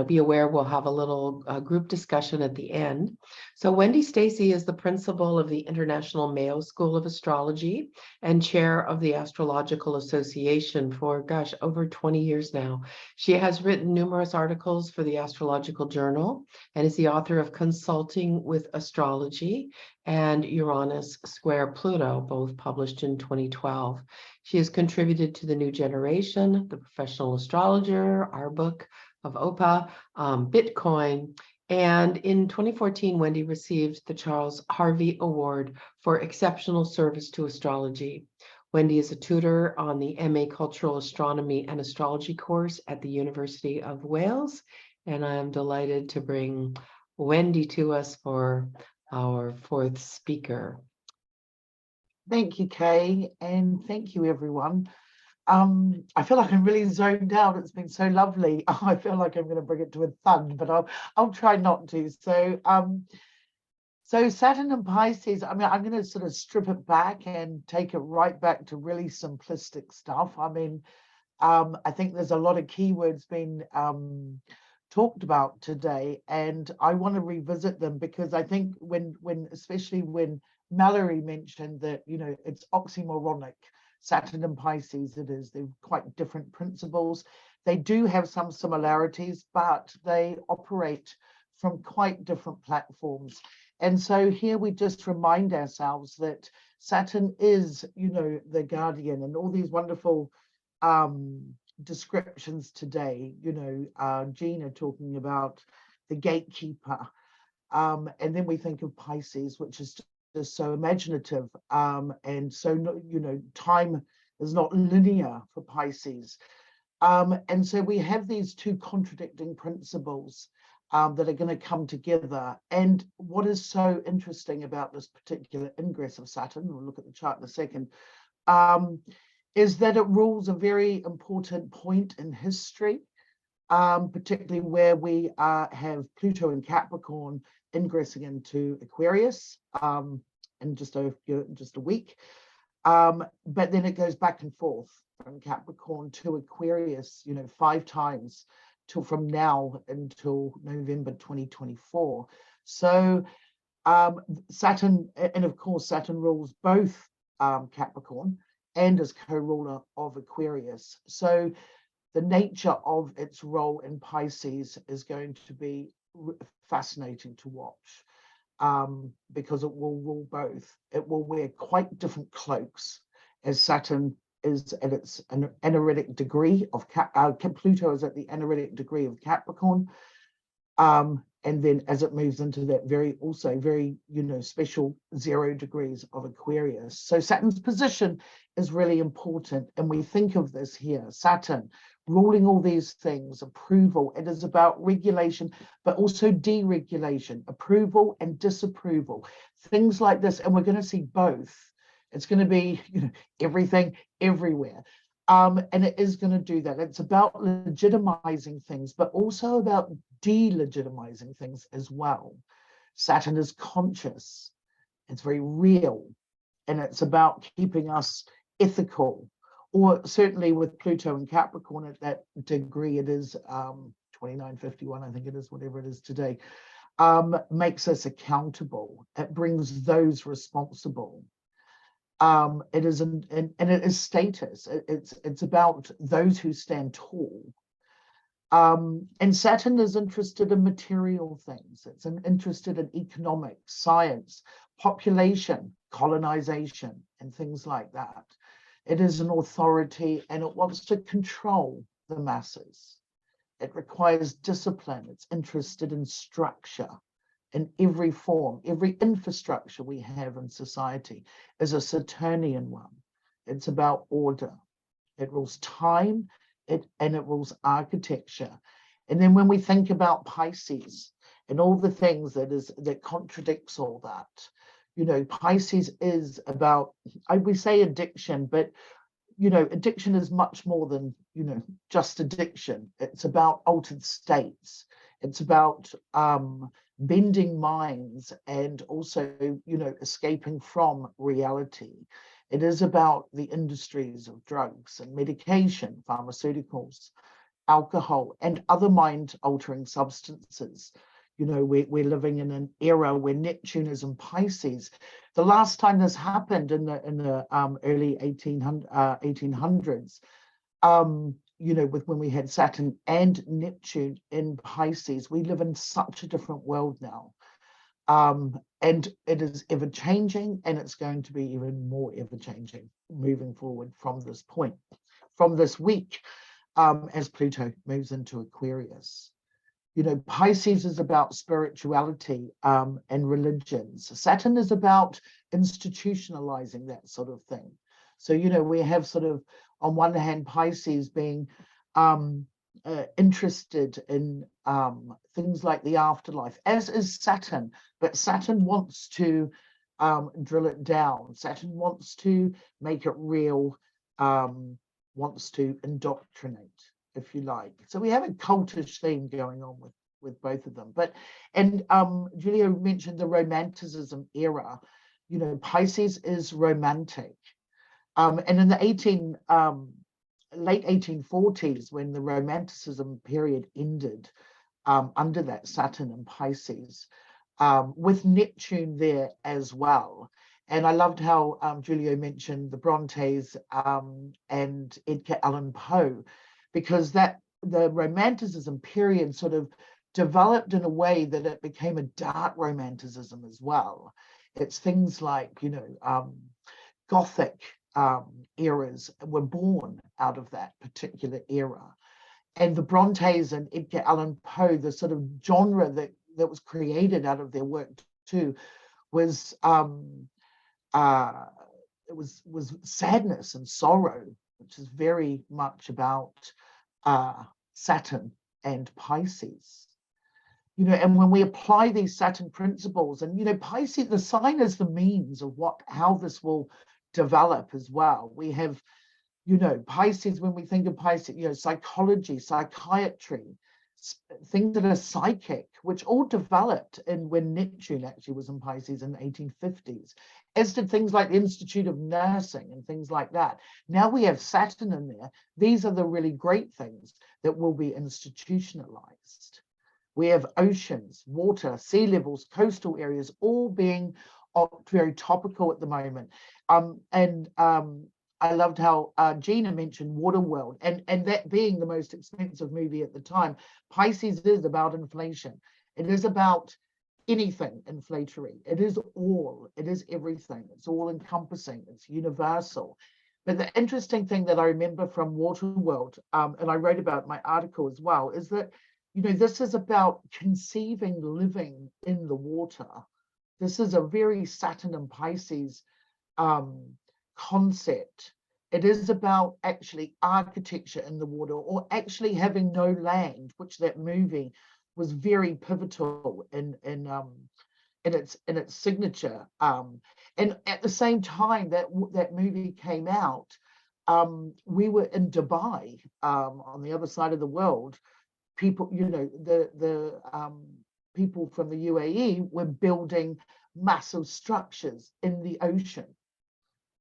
be aware we'll have a little group discussion at the end. So Wendy Stacey is the principal of the International Mayo School of Astrology and chair of the Astrological Association for, over 20 years now. She has written numerous articles for the Astrological Journal and is the author of Consulting with Astrology and Uranus square Pluto, both published in 2012. She has contributed to The New Generation, The Professional Astrologer, our book of OPA, Bitcoin, and in 2014, Wendy received the Charles Harvey Award for exceptional service to astrology. Wendy is a tutor on the MA Cultural Astronomy and Astrology course at the University of Wales, and I am delighted to bring Wendy to us for our fourth speaker. Thank you, Kay, and thank you, everyone. I feel like I'm really zoned out. It's been so lovely. I feel like I'm going to bring it to a thud, but I'll try not to. So Saturn and Pisces, I mean, I'm going to sort of strip it back and take it right back to really simplistic stuff. I mean, I think there's a lot of keywords being talked about today, and I want to revisit them because I think especially when Mallory mentioned that, you know, it's oxymoronic, Saturn and Pisces, they're quite different principles. They do have some similarities, but they operate from quite different platforms. And so here we just remind ourselves that Saturn is, you know, the guardian, and all these wonderful descriptions today, you know, Gina talking about the gatekeeper. And then we think of Pisces, which is just so imaginative. And so, you know, time is not linear for Pisces. And so we have these two contradicting principles that are going to come together. And what is so interesting about this particular ingress of Saturn, we'll look at the chart in a second, is that it rules a very important point in history, particularly where we have Pluto and Capricorn ingressing into Aquarius in just a week. But then it goes back and forth from Capricorn to Aquarius, you know, 5 times from now until November 2024. So Saturn, and of course Saturn rules both Capricorn and is co-ruler of Aquarius. So the nature of its role in Pisces is going to be fascinating to watch, because it will rule both. It will wear quite different cloaks, as Saturn is at its anaretic degree of Pluto is at the anaretic degree of Capricorn, and then as it moves into that very you know, special 0 degrees of Aquarius. So Saturn's position is really important, and we think of this here, Saturn ruling all these things, approval. It is about regulation, but also deregulation, approval and disapproval, things like this. And we're going to see both. It's going to be, you know, everything, everywhere. And it is going to do that. It's about legitimizing things, but also about delegitimizing things as well. Saturn is conscious. It's very real. And it's about keeping us ethical, or certainly with Pluto and Capricorn at that degree, it is 2951, I think it is, whatever it is today, makes us accountable. It brings those responsible. It is and it is status. It's about those who stand tall. And Saturn is interested in material things. It's interested in economics, science, population, colonization, and things like that. It is an authority, and it wants to control the masses. It requires discipline. It's interested in structure in every form. Every infrastructure we have in society is a Saturnian one. It's about order. It rules time, and it rules architecture. And then when we think about Pisces and all the things that contradicts all that, you know, Pisces is about, we say addiction, but, you know, addiction is much more than, you know, just addiction. It's about altered states. It's about bending minds and also, you know, escaping from reality. It is about the industries of drugs and medication, pharmaceuticals, alcohol, and other mind-altering substances. You know, we're living in an era where Neptune is in Pisces. The last time this happened in the early 1800s, you know, when we had Saturn and Neptune in Pisces. We live in such a different world now. And it is ever changing, and it's going to be even more ever changing moving forward from this point, from this week, as Pluto moves into Aquarius. You know, Pisces is about spirituality and religions. Saturn is about institutionalizing that sort of thing. So, you know, we have sort of, on one hand, Pisces being interested in things like the afterlife, as is Saturn, but Saturn wants to drill it down. Saturn wants to make it real, wants to indoctrinate, if you like. So we have a cultish theme going on with both of them. But, and Giulio mentioned the Romanticism era. You know, Pisces is romantic. And in the late 1840s, when the Romanticism period ended, under that Saturn and Pisces, with Neptune there as well. And I loved how Giulio mentioned the Brontes and Edgar Allan Poe, because that the Romanticism period sort of developed in a way that it became a dark Romanticism as well. It's things like, you know, Gothic eras were born out of that particular era. And the Brontes and Edgar Allan Poe, the sort of genre that was created out of their work too, was it was sadness and sorrow, which is very much about Saturn and Pisces. You know, and when we apply these Saturn principles, and, you know, Pisces, the sign is the means of how this will develop as well. We have, you know, Pisces, when we think of Pisces, you know, psychology, psychiatry, things that are psychic, which all developed when Neptune actually was in Pisces in the 1850s, as did things like the Institute of Nursing and things like that. Now we have Saturn in there. These are the really great things that will be institutionalized. We have oceans, water, sea levels, coastal areas, all being very topical at the moment. I loved how Gina mentioned Waterworld, and that being the most expensive movie at the time. Pisces is about inflation. It is about anything inflationary. It is all, it is everything. It's all encompassing, it's universal. But the interesting thing that I remember from Waterworld, and I wrote about in my article as well, is that, you know, this is about conceiving living in the water. This is a very Saturn and Pisces concept. It is about actually architecture in the water, or actually having no land, which that movie was very pivotal in its signature. And at the same time that movie came out, we were in Dubai, on the other side of the world. People, you know, the people from the UAE were building massive structures in the ocean.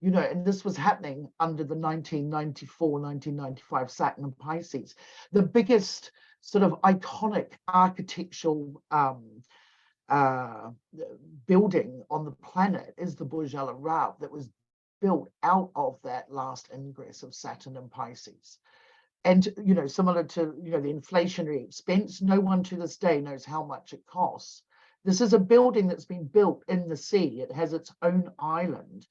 You know, and this was happening under the 1994, 1995 Saturn and Pisces. The biggest sort of iconic architectural building on the planet is the Burj Al Arab, that was built out of that last ingress of Saturn and Pisces. And, you know, similar to, you know, the inflationary expense, no one to this day knows how much it costs. This is a building that's been built in the sea. It has its own island,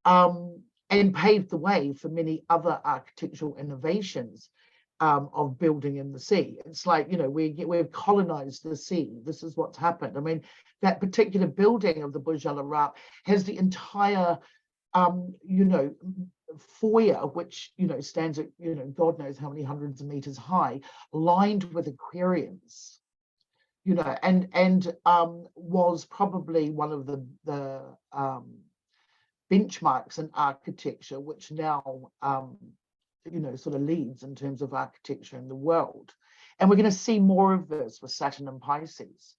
and paved the way for many other architectural innovations of building in the sea. It's like, you know, we've colonized the sea. This is what's happened. I mean, that particular building of the Burj Al Arab has the entire, you know, foyer, which, you know, stands at, you know, God knows how many hundreds of meters high, lined with aquariums, you know, and was probably one of the benchmarks in architecture, which now, you know, sort of leads in terms of architecture in the world. And we're going to see more of this with Saturn and Pisces,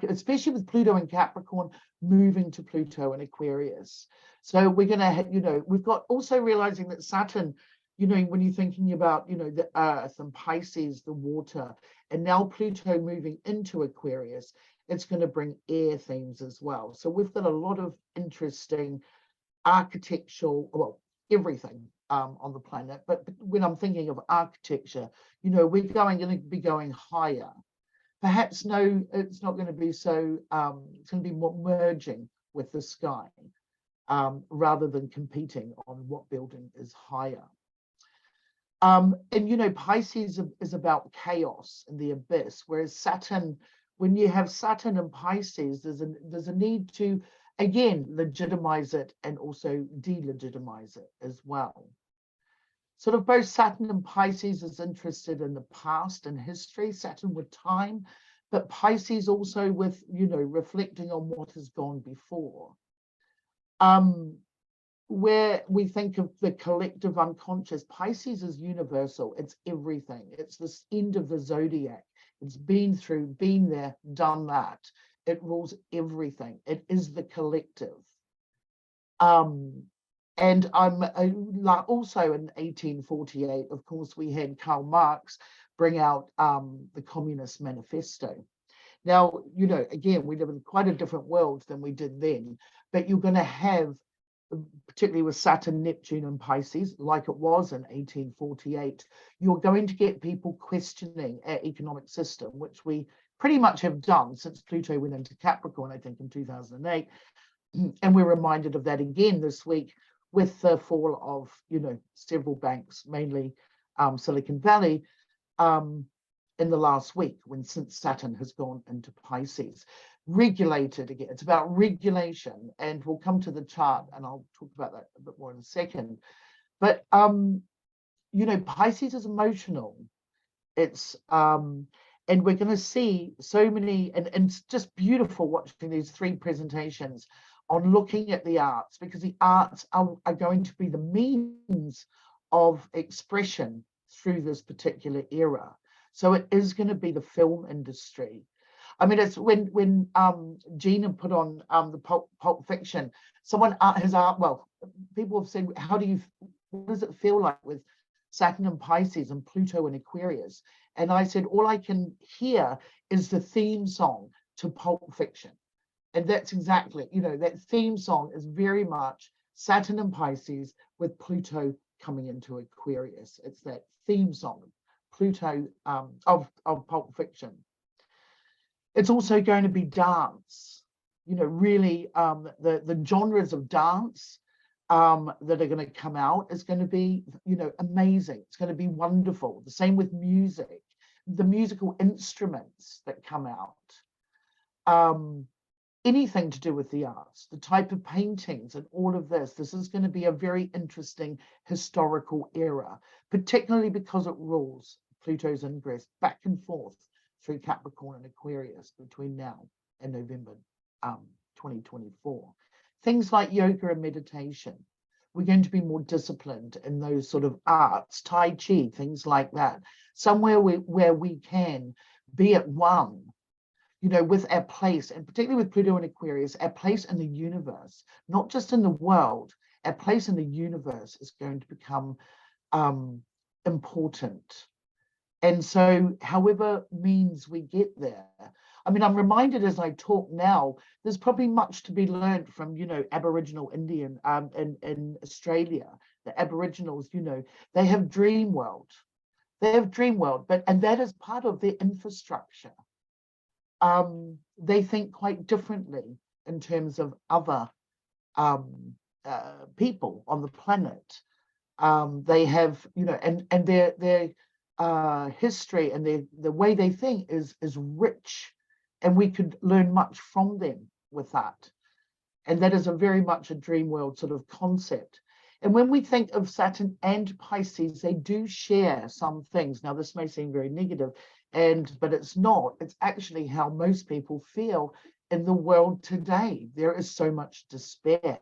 especially with Pluto and Capricorn moving to Pluto and Aquarius. So we're going to, you know, we've got also realizing that Saturn, you know, when you're thinking about, you know, the earth, and Pisces, the water, and now Pluto moving into Aquarius, it's going to bring air themes as well. So we've got a lot of interesting architectural, well, everything on the planet. But when I'm thinking of architecture, you know, we're going to be going higher. perhaps no, it's not going to be so, it's going to be more merging with the sky, rather than competing on what building is higher. And you know, Pisces is about chaos and the abyss, whereas Saturn, when you have Saturn and Pisces, there's a need to, again, legitimize it and also delegitimize it as well. Sort of both Saturn and Pisces is interested in the past and history, Saturn with time, but Pisces also with, you know, reflecting on what has gone before. Where we think of the collective unconscious, Pisces is universal. It's everything. It's this end of the zodiac. It's been there, done that. It rules everything. It is the collective. And I'm also in 1848, of course, we had Karl Marx bring out the Communist Manifesto. Now, you know, again, we live in quite a different world than we did then, but you're going to have, particularly with Saturn, Neptune, and Pisces, like it was in 1848, you're going to get people questioning our economic system, which we pretty much have done since Pluto went into Capricorn, I think, in 2008. And we're reminded of that again this week with the fall of, you know, several banks, mainly Silicon Valley, in the last week, since Saturn has gone into Pisces. Regulated again, it's about regulation, and we'll come to the chart and I'll talk about that a bit more in a second. But you know, Pisces is emotional. It's and we're going to see so many, and it's just beautiful watching these three presentations on looking at the arts, because the arts are going to be the means of expression through this particular era. So it is going to be the film industry. I mean, it's when Gina put on the Pulp Fiction, someone has asked, well, people have said, what does it feel like with Saturn and Pisces and Pluto and Aquarius? And I said, all I can hear is the theme song to Pulp Fiction. And that's exactly, you know, that theme song is very much Saturn and Pisces with Pluto coming into Aquarius. It's that theme song, Pluto of Pulp Fiction. It's also going to be dance, you know, really the genres of dance that are going to come out is going to be, you know, amazing. It's going to be wonderful. The same with music, the musical instruments that come out, anything to do with the arts, the type of paintings and all of this. This is going to be a very interesting historical era, particularly because it rules Pluto's ingress back and forth through Capricorn and Aquarius between now and November 2024. Things like yoga and meditation. We're going to be more disciplined in those sort of arts, Tai Chi, things like that. Somewhere where we can be at one, you know, with our place, and particularly with Pluto and Aquarius, our place in the universe, not just in the world, our place in the universe is going to become important. And so however means we get there, I mean, I'm reminded as I talk now, there's probably much to be learned from, you know, Aboriginal Indian in Australia. The Aboriginals, you know, they have dream world. They have dream world, and that is part of their infrastructure. They think quite differently in terms of other people on the planet. They have, you know, and their history and the way they think is rich, and we could learn much from them with that. And that is a very much a dream world sort of concept. And when we think of Saturn and Pisces, they do share some things. Now, this may seem very negative, but it's not. It's actually how most people feel in the world today. There is so much despair.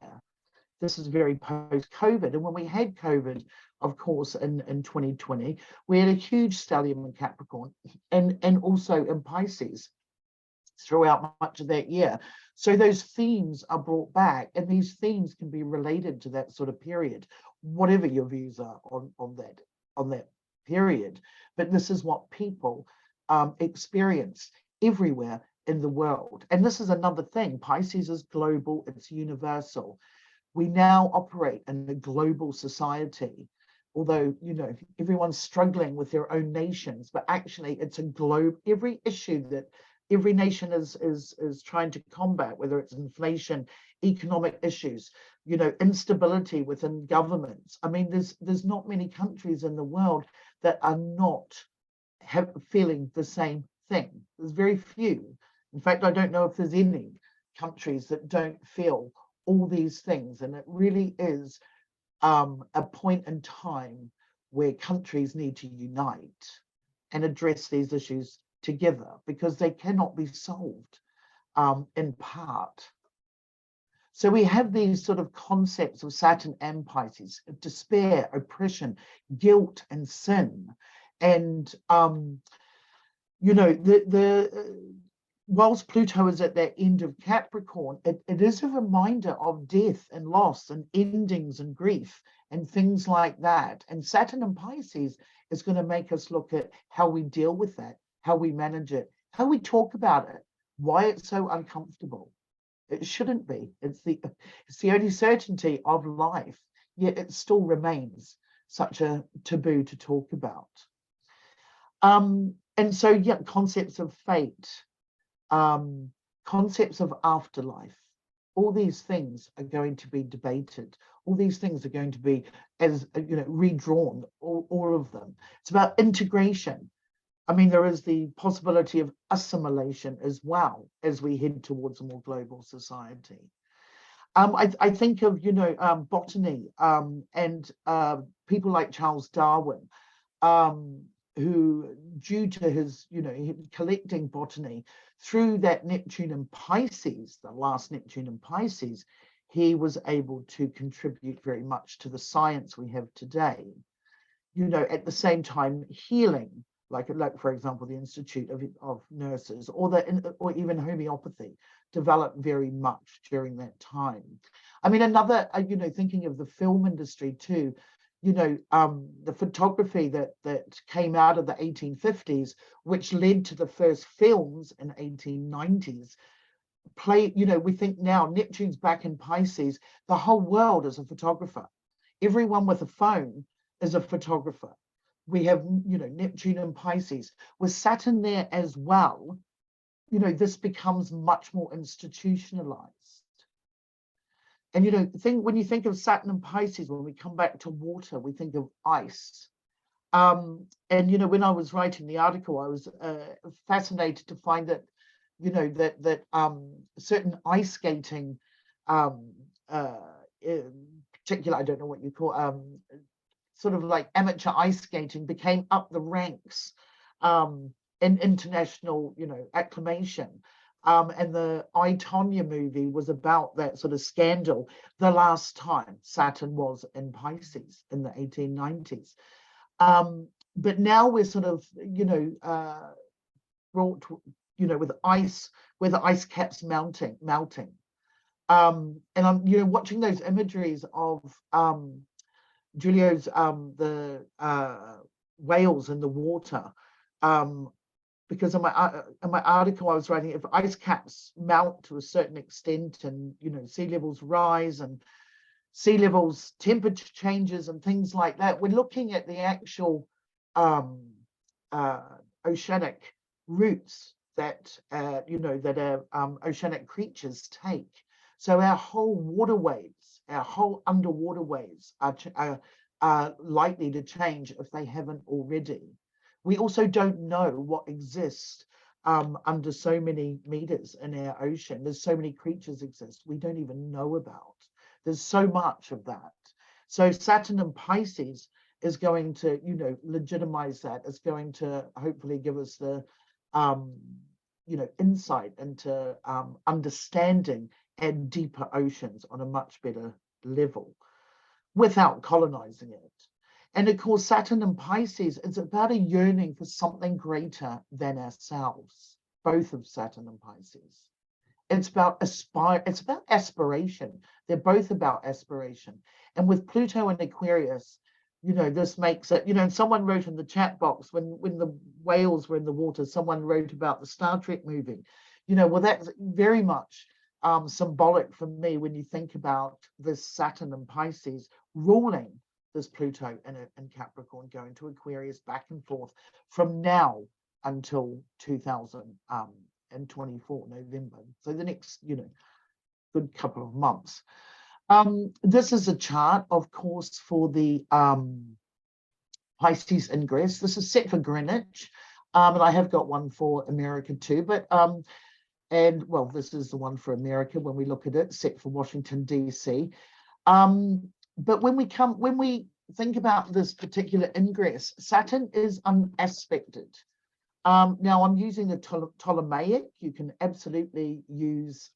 This is very post-COVID. And when we had COVID, of course, in 2020, we had a huge stellium in Capricorn and also in Pisces throughout much of that year. So those themes are brought back, and these themes can be related to that sort of period, whatever your views are on that period. But this is what people experience everywhere in the world. And this is another thing. Pisces is global, it's universal. We now operate in a global society although, everyone's struggling with their own nations, but actually it's a globe. Every issue that every nation is trying to combat, whether it's inflation, economic issues, instability within governments. I mean, there's not many countries in the world that are not feeling the same thing. There's very few. In fact, I don't know if there's any countries that don't feel all these things. And it really is a point in time where countries need to unite and address these issues together, because they cannot be solved in part. So we have these sort of concepts of Saturn and Pisces, of despair, oppression, guilt, and sin. And whilst Pluto is at that end of Capricorn, it is a reminder of death and loss and endings and grief and things like that. And Saturn and Pisces is going to make us look at how we deal with that, how we manage it, how we talk about it, why it's so uncomfortable. It shouldn't be. It's the only certainty of life, yet it still remains such a taboo to talk about. And so, yeah, concepts of fate, concepts of afterlife, all these things are going to be debated. All these things are going to be, redrawn, all of them. It's about integration. I mean, there is the possibility of assimilation as well as we head towards a more global society. I think of, botany and people like Charles Darwin, who, due to his, collecting botany through that Neptune and Pisces, the last Neptune and Pisces, he was able to contribute very much to the science we have today. At the same time, healing, like for example, the Institute of Nurses, or even homeopathy, developed very much during that time. I mean, another, thinking of the film industry too, the photography that came out of the 1850s, which led to the first films in 1890s, we think now Neptune's back in Pisces, the whole world is a photographer. Everyone with a phone is a photographer. We have, Neptune and Pisces. With Saturn there as well, this becomes much more institutionalized. And, when you think of Saturn and Pisces, when we come back to water, we think of ice. And, when I was writing the article, I was fascinated to find that, that certain ice skating, in particular, I don't know what you call, sort of like amateur ice skating, became up the ranks in international, acclamation. And the I, Tonya movie was about that sort of scandal the last time Saturn was in Pisces in the 1890s. But now we're sort of, brought, with ice, where the ice caps melting. And I'm, watching those imageries of Giulio's, the whales in the water, because in my article I was writing, if ice caps melt to a certain extent and, sea levels rise and sea levels temperature changes and things like that, we're looking at the actual oceanic routes that, that oceanic creatures take. So our whole waterways, our whole underwater ways are likely to change if they haven't already. We also don't know what exists under so many meters in our ocean. There's so many creatures exist we don't even know about. There's so much of that. So Saturn and Pisces is going to, legitimize that. It's going to hopefully give us the, insight into understanding and deeper oceans on a much better level without colonizing it. And of course, Saturn and Pisces is about a yearning for something greater than ourselves, both of Saturn and Pisces. It's about aspiration. They're both about aspiration. And with Pluto and Aquarius, this makes it, and someone wrote in the chat box when the whales were in the water, someone wrote about the Star Trek movie. Well, that's very much symbolic for me when you think about this Saturn and Pisces ruling this Pluto in Capricorn going to Aquarius back and forth from now until 2024 November. So the next, good couple of months. This is a chart, of course, for the Pisces ingress. This is set for Greenwich, and I have got one for America too. But and well, this is the one for America when we look at it, set for Washington DC. But when we think about this particular ingress, Saturn is unaspected. Now I'm using the Ptolemaic. You can absolutely use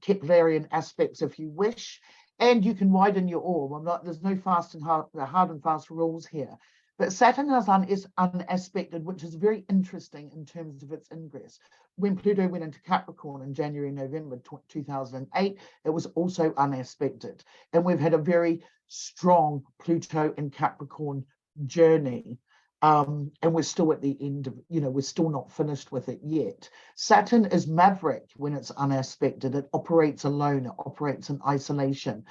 Keplerian aspects if you wish, and you can widen your orb. There's no hard and fast rules here. But Saturn is unaspected, which is very interesting in terms of its ingress. When Pluto went into Capricorn in January, November 2008, it was also unaspected. And we've had a very strong Pluto and Capricorn journey. And we're still at the end of, we're still not finished with it yet. Saturn is maverick when it's unaspected. It operates alone, it operates in isolation,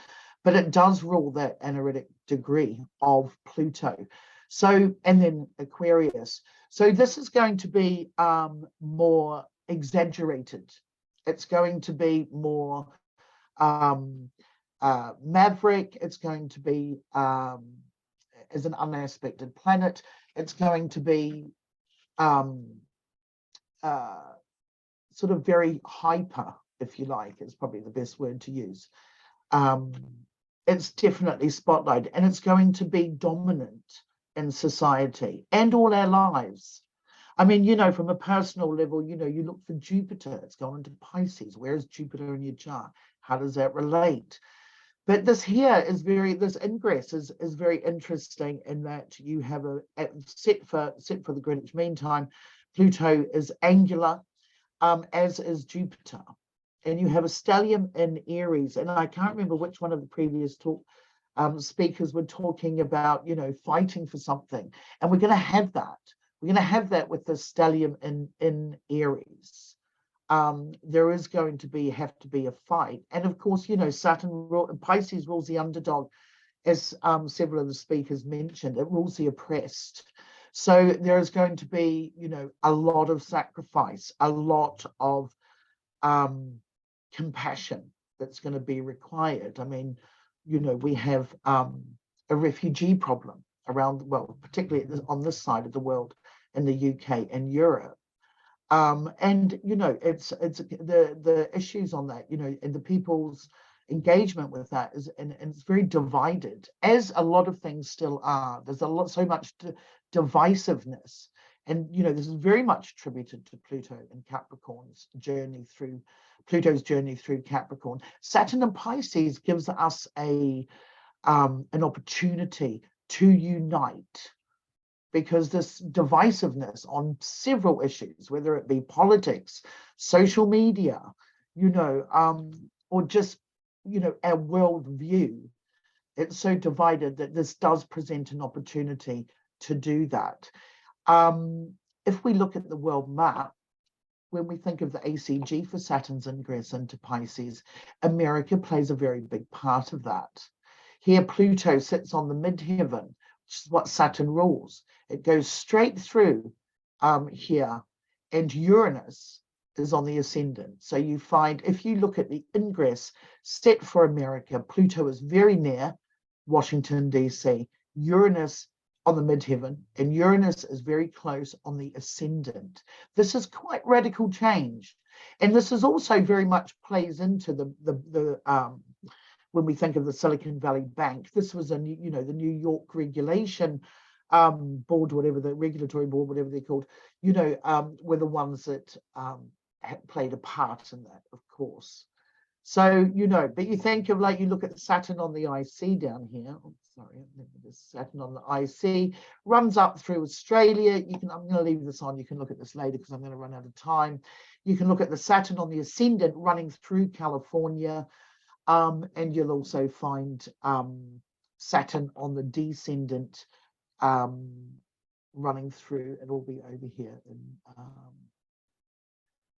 but it does rule that analytic degree of Pluto. So, and then Aquarius. So this is going to be more exaggerated. It's going to be more maverick. It's going to be as an unaspected planet. It's going to be sort of very hyper, if you like, is probably the best word to use. It's definitely spotlighted, and it's going to be dominant in society and all our lives. I mean, from a personal level, you look for Jupiter. It's going into Pisces. Where is Jupiter in your chart? How does that relate? But this ingress is very interesting in that you have set for the Greenwich Mean Time. Pluto is angular, as is Jupiter. And you have a stellium in Aries. And I can't remember which one of the previous speakers were talking about, fighting for something. And we're going to have that. We're going to have that with the stellium in Aries. There is going to have to be a fight. And of course, Pisces rules the underdog, as several of the speakers mentioned. It rules the oppressed. So there is going to be, a lot of sacrifice, a lot of compassion that's going to be required. I mean, we have a refugee problem around, particularly on this side of the world, in the UK and Europe. And it's the issues on that, and the people's engagement with that is, and it's very divided, as a lot of things still are. There's so much divisiveness, and this is very much attributed to Pluto and Capricorn's journey through Pluto's journey through Capricorn. Saturn and Pisces gives us an opportunity to unite, because this divisiveness on several issues, whether it be politics, social media, or just, our world view, it's so divided that this does present an opportunity to do that. If we look at the world map, when we think of the ACG for Saturn's ingress into Pisces, America plays a very big part of that. Here, Pluto sits on the midheaven, which is what Saturn rules. It goes straight through here, and Uranus is on the ascendant. So you find, if you look at the ingress set for America, Pluto is very near Washington, DC, Uranus on the midheaven, and Uranus is very close on the ascendant. This is quite radical change. And this is also very much plays into the when we think of the Silicon Valley Bank. This was the New York regulation board, whatever the regulatory board, whatever they're called, were the ones that played a part in that, of course. So, but you think of, like, you look at Saturn on the IC down here. Oh, sorry, this Saturn on the IC runs up through Australia. I'm going to leave this on. You can look at this later because I'm going to run out of time. You can look at the Saturn on the ascendant running through California. And you'll also find Saturn on the descendant running through. It'll be over here in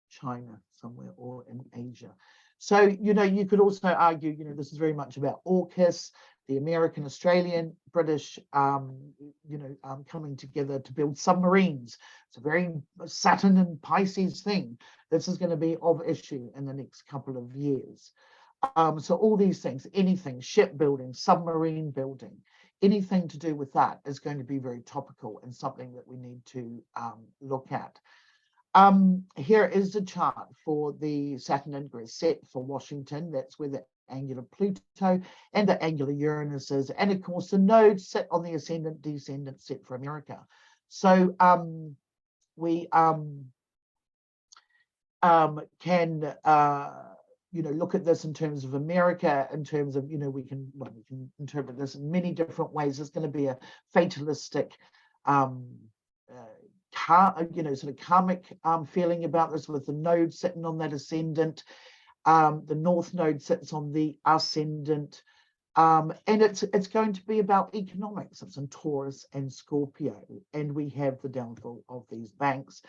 China somewhere, or in Asia. So, you could also argue, this is very much about AUKUS, the American, Australian, British, coming together to build submarines. It's a very Saturn and Pisces thing. This is going to be of issue in the next couple of years. So all these things, anything, shipbuilding, submarine building, anything to do with that is going to be very topical and something that we need to look at. Here is the chart for the Saturn ingress set for Washington. That's where the angular Pluto and the angular Uranus is. And of course, the nodes sit on the ascendant descendant set for America. So we can look at this in terms of America, in terms of, we can interpret this in many different ways. It's going to be a fatalistic, sort of karmic feeling about this, with the node sitting on that ascendant. The North Node sits on the ascendant. And it's going to be about economics. It's in Taurus and Scorpio. And we have the downfall of these banks.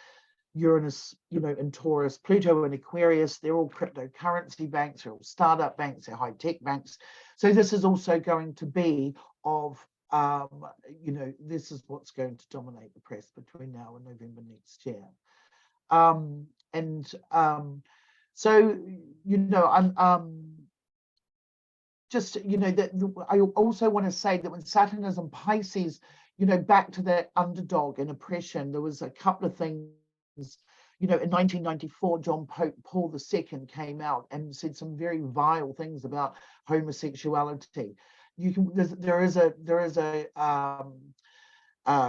Uranus, in Taurus, Pluto and Aquarius, they're all cryptocurrency banks, they're all startup banks, they're high-tech banks. So this is also going to be of, this is what's going to dominate the press between now and November next year. So, I'm just, that I also want to say that when Saturn is in Pisces, back to that underdog and oppression, there was a couple of things. In 1994, John Pope Paul II came out and said some very vile things about homosexuality. There is a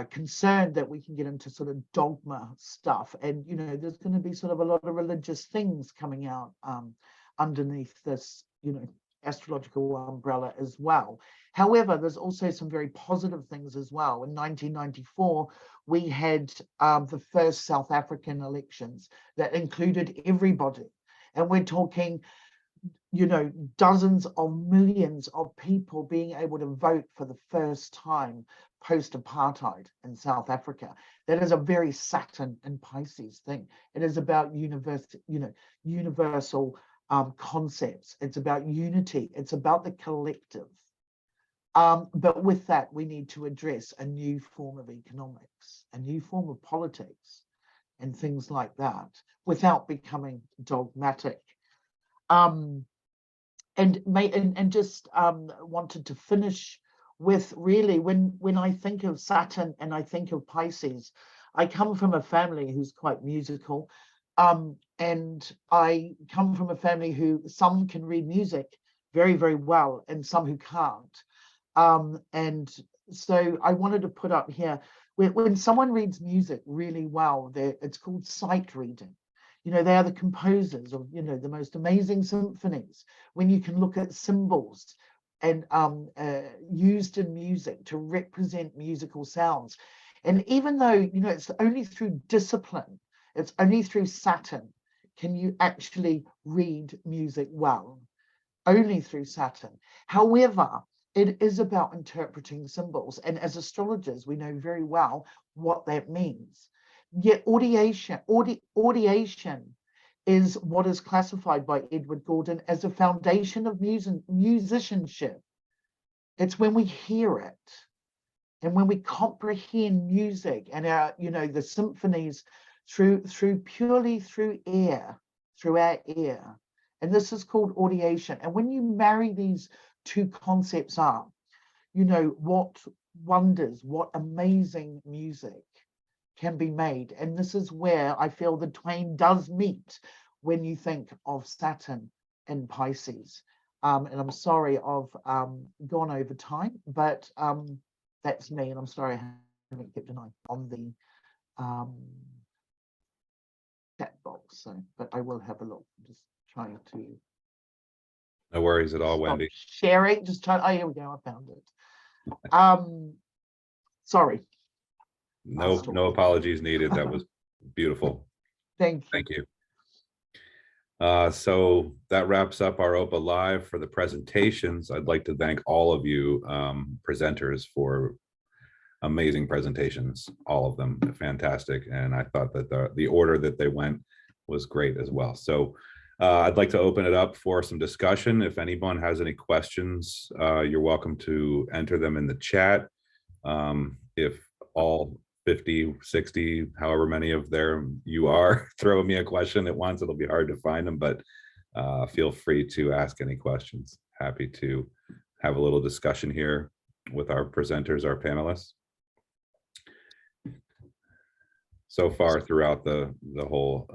concern that we can get into sort of dogma stuff, and there's going to be sort of a lot of religious things coming out underneath this astrological umbrella as well. However, there's also some very positive things as well. In 1994, we had the first South African elections that included everybody, and we're talking dozens of millions of people being able to vote for the first time post-apartheid in South Africa. That is a very Saturn and Pisces thing. It is about universal concepts. It's about unity. It's about the collective. But with that, we need to address a new form of economics, a new form of politics, and things like that, without becoming dogmatic. And just wanted to finish with, really, when I think of Saturn and I think of Pisces, I come from a family who's quite musical, and I come from a family who some can read music very, very well, and some who can't. And so I wanted to put up here, when someone reads music really well, it's called sight reading. They are the composers of, the most amazing symphonies, when you can look at symbols and used in music to represent musical sounds. And even though, it's only through discipline, it's only through Saturn can you actually read music well, only through Saturn. However, it is about interpreting symbols. And as astrologers, we know very well what that means. Yet audiation is what is classified by Edward Gordon as a foundation of musicianship. It's when we hear it and when we comprehend music and our, the symphonies purely through our ear. And this is called audiation. And when you marry these two concepts up, what wonders, what amazing music can be made. And this is where I feel the twain does meet when you think of Saturn and Pisces. And I'm sorry I've gone over time, but that's me. And I'm sorry I haven't kept an eye on the chat box. But I will have a look. I'm just trying to. No worries at all, Wendy. Sharing, just trying. Oh, here we go. I found it. Sorry. No apologies needed. That was beautiful. Thank you. Thank you. So that wraps up our OPA Live for the presentations. I'd like to thank all of you presenters for amazing presentations, all of them fantastic. And I thought that the order that they went was great as well. So I'd like to open it up for some discussion. If anyone has any questions, you're welcome to enter them in the chat. If all 50, 60, however many of them you are, throw me a question at once, it'll be hard to find them, but feel free to ask any questions. Happy to have a little discussion here with our presenters, our panelists. So far throughout the whole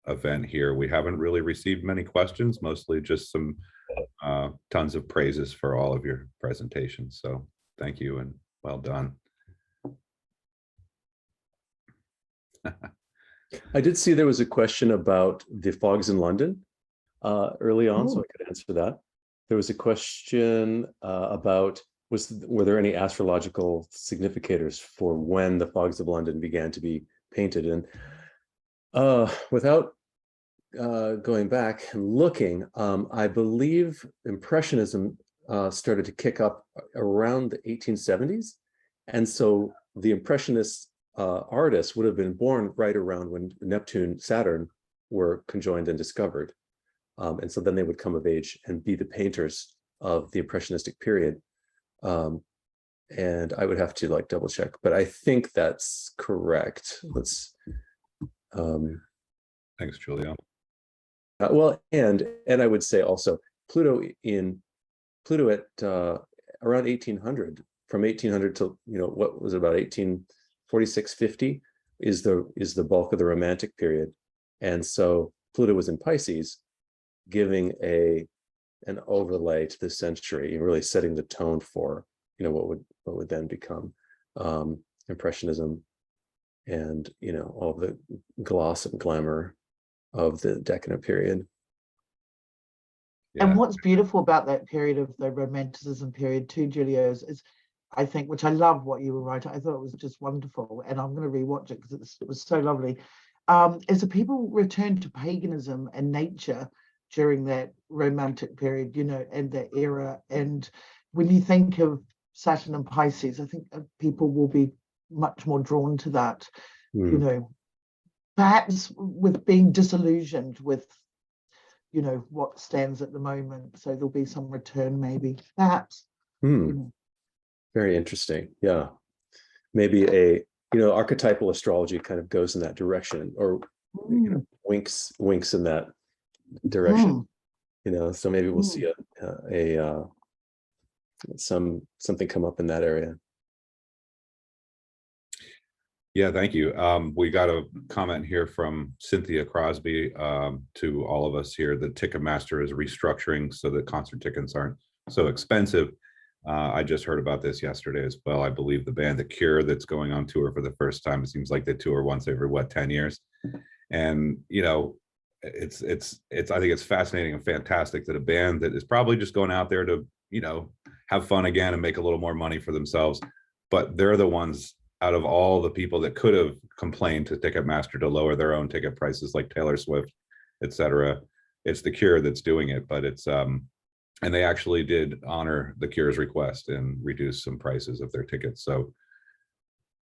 event here, we haven't really received many questions, mostly just some tons of praises for all of your presentations. So thank you and well done. I did see there was a question about the fogs in London early on, so I could answer that. There was a question about were there any astrological significators for when the fogs of London began to be painted? And without going back and looking, I believe Impressionism started to kick up around the 1870s. And so the Impressionist artists would have been born right around when Neptune, Saturn were conjoined and discovered. And so then they would come of age and be the painters of the Impressionistic period. And I would have to like double check, but I think that's correct. Let's Thanks, Giulio. well, and I would say also Pluto at around 1800, from 1800 to what was it, about 1846, 50 is the bulk of the Romantic period, and so Pluto was in Pisces, giving an overlay to the century, really setting the tone for what would then become Impressionism, and all the gloss and glamour of the decadent period. Yeah. And what's beautiful about that period of the Romanticism period too, Giulio, is I think, which I love what you were writing, I thought it was just wonderful, and I'm going to rewatch it because it was so lovely, is that people returned to paganism and nature during that Romantic period, and that era. And when you think of Saturn and Pisces, I think people will be much more drawn to that, perhaps with being disillusioned with, what stands at the moment. So there'll be some return, maybe, perhaps. Very interesting. Yeah. Maybe archetypal astrology kind of goes in that direction, or winks in that direction. So maybe we'll see something come up in that area. Yeah, thank you. We got a comment here from Cynthia Crosby to all of us here that Ticketmaster is restructuring so that concert tickets aren't so expensive. I just heard about this yesterday as well. I believe the band The Cure that's going on tour for the first time. It seems like they tour once every 10 years, and it's I think it's fascinating and fantastic that a band that is probably just going out there to have fun again and make a little more money for themselves, but they're the ones out of all the people that could have complained to Ticketmaster to lower their own ticket prices, like Taylor Swift, etc. It's The Cure that's doing it, but it's and they actually did honor The Cure's request and reduce some prices of their tickets. So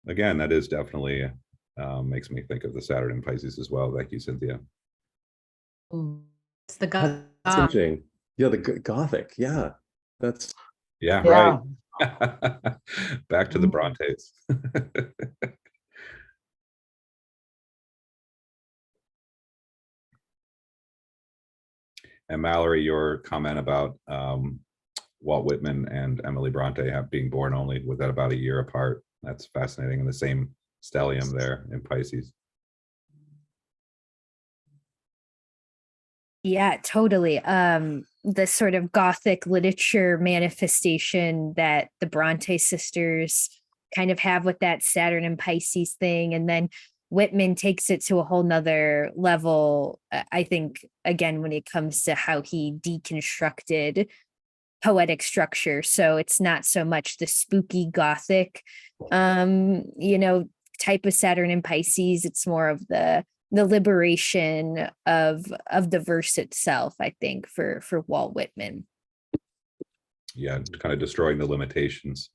again, that is definitely makes me think of the Saturn and Pisces as well. Thank you, Cynthia. It's the That's interesting. Yeah, the Gothic. Yeah, that's right. Back to the Brontes. And Mallory, your comment about Walt Whitman and Emily Bronte being born only with that about a year apart. That's fascinating. And the same stellium there in Pisces. Yeah, totally. The sort of Gothic literature manifestation that the Bronte sisters kind of have with that Saturn and Pisces thing. And then Whitman takes it to a whole nother level, I think, again, when it comes to how he deconstructed poetic structure. So it's not so much the spooky Gothic, type of Saturn and Pisces. It's more of the liberation of the verse itself, I think, for Walt Whitman. Yeah, kind of destroying the limitations.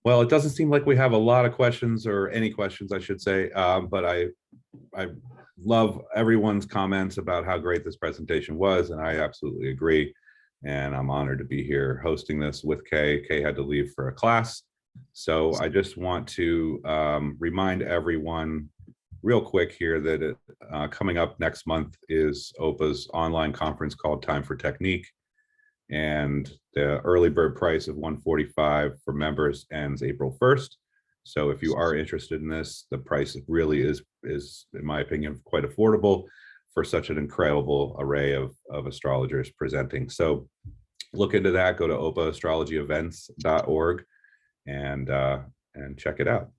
Well, it doesn't seem like we have a lot of questions, or any questions, I should say, but I I love everyone's comments about how great this presentation was, and I absolutely agree. And I'm honored to be here hosting this with Kay. Kay had to leave for a class. So I just want to remind everyone real quick here that coming up next month is OPA's online conference called Time for Technique. And the early bird price of $145 for members ends April 1st. So if you are interested in this, the price really is, in my opinion, quite affordable for such an incredible array of astrologers presenting. So look into that, go to opaastrologyevents.org and check it out.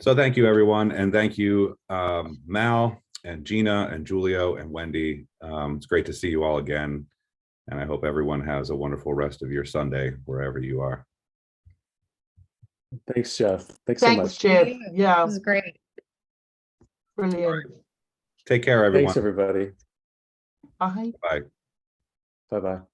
So thank you, everyone. And thank you, Mal and Gina and Giulio and Wendy. It's great to see you all again. And I hope everyone has a wonderful rest of your Sunday, wherever you are. Thanks, Jeff. Thanks so Thanks, much. Jeff. It Yeah, was great. brilliant. Take care, everyone. Thanks, everybody. Bye. Bye. Bye-bye.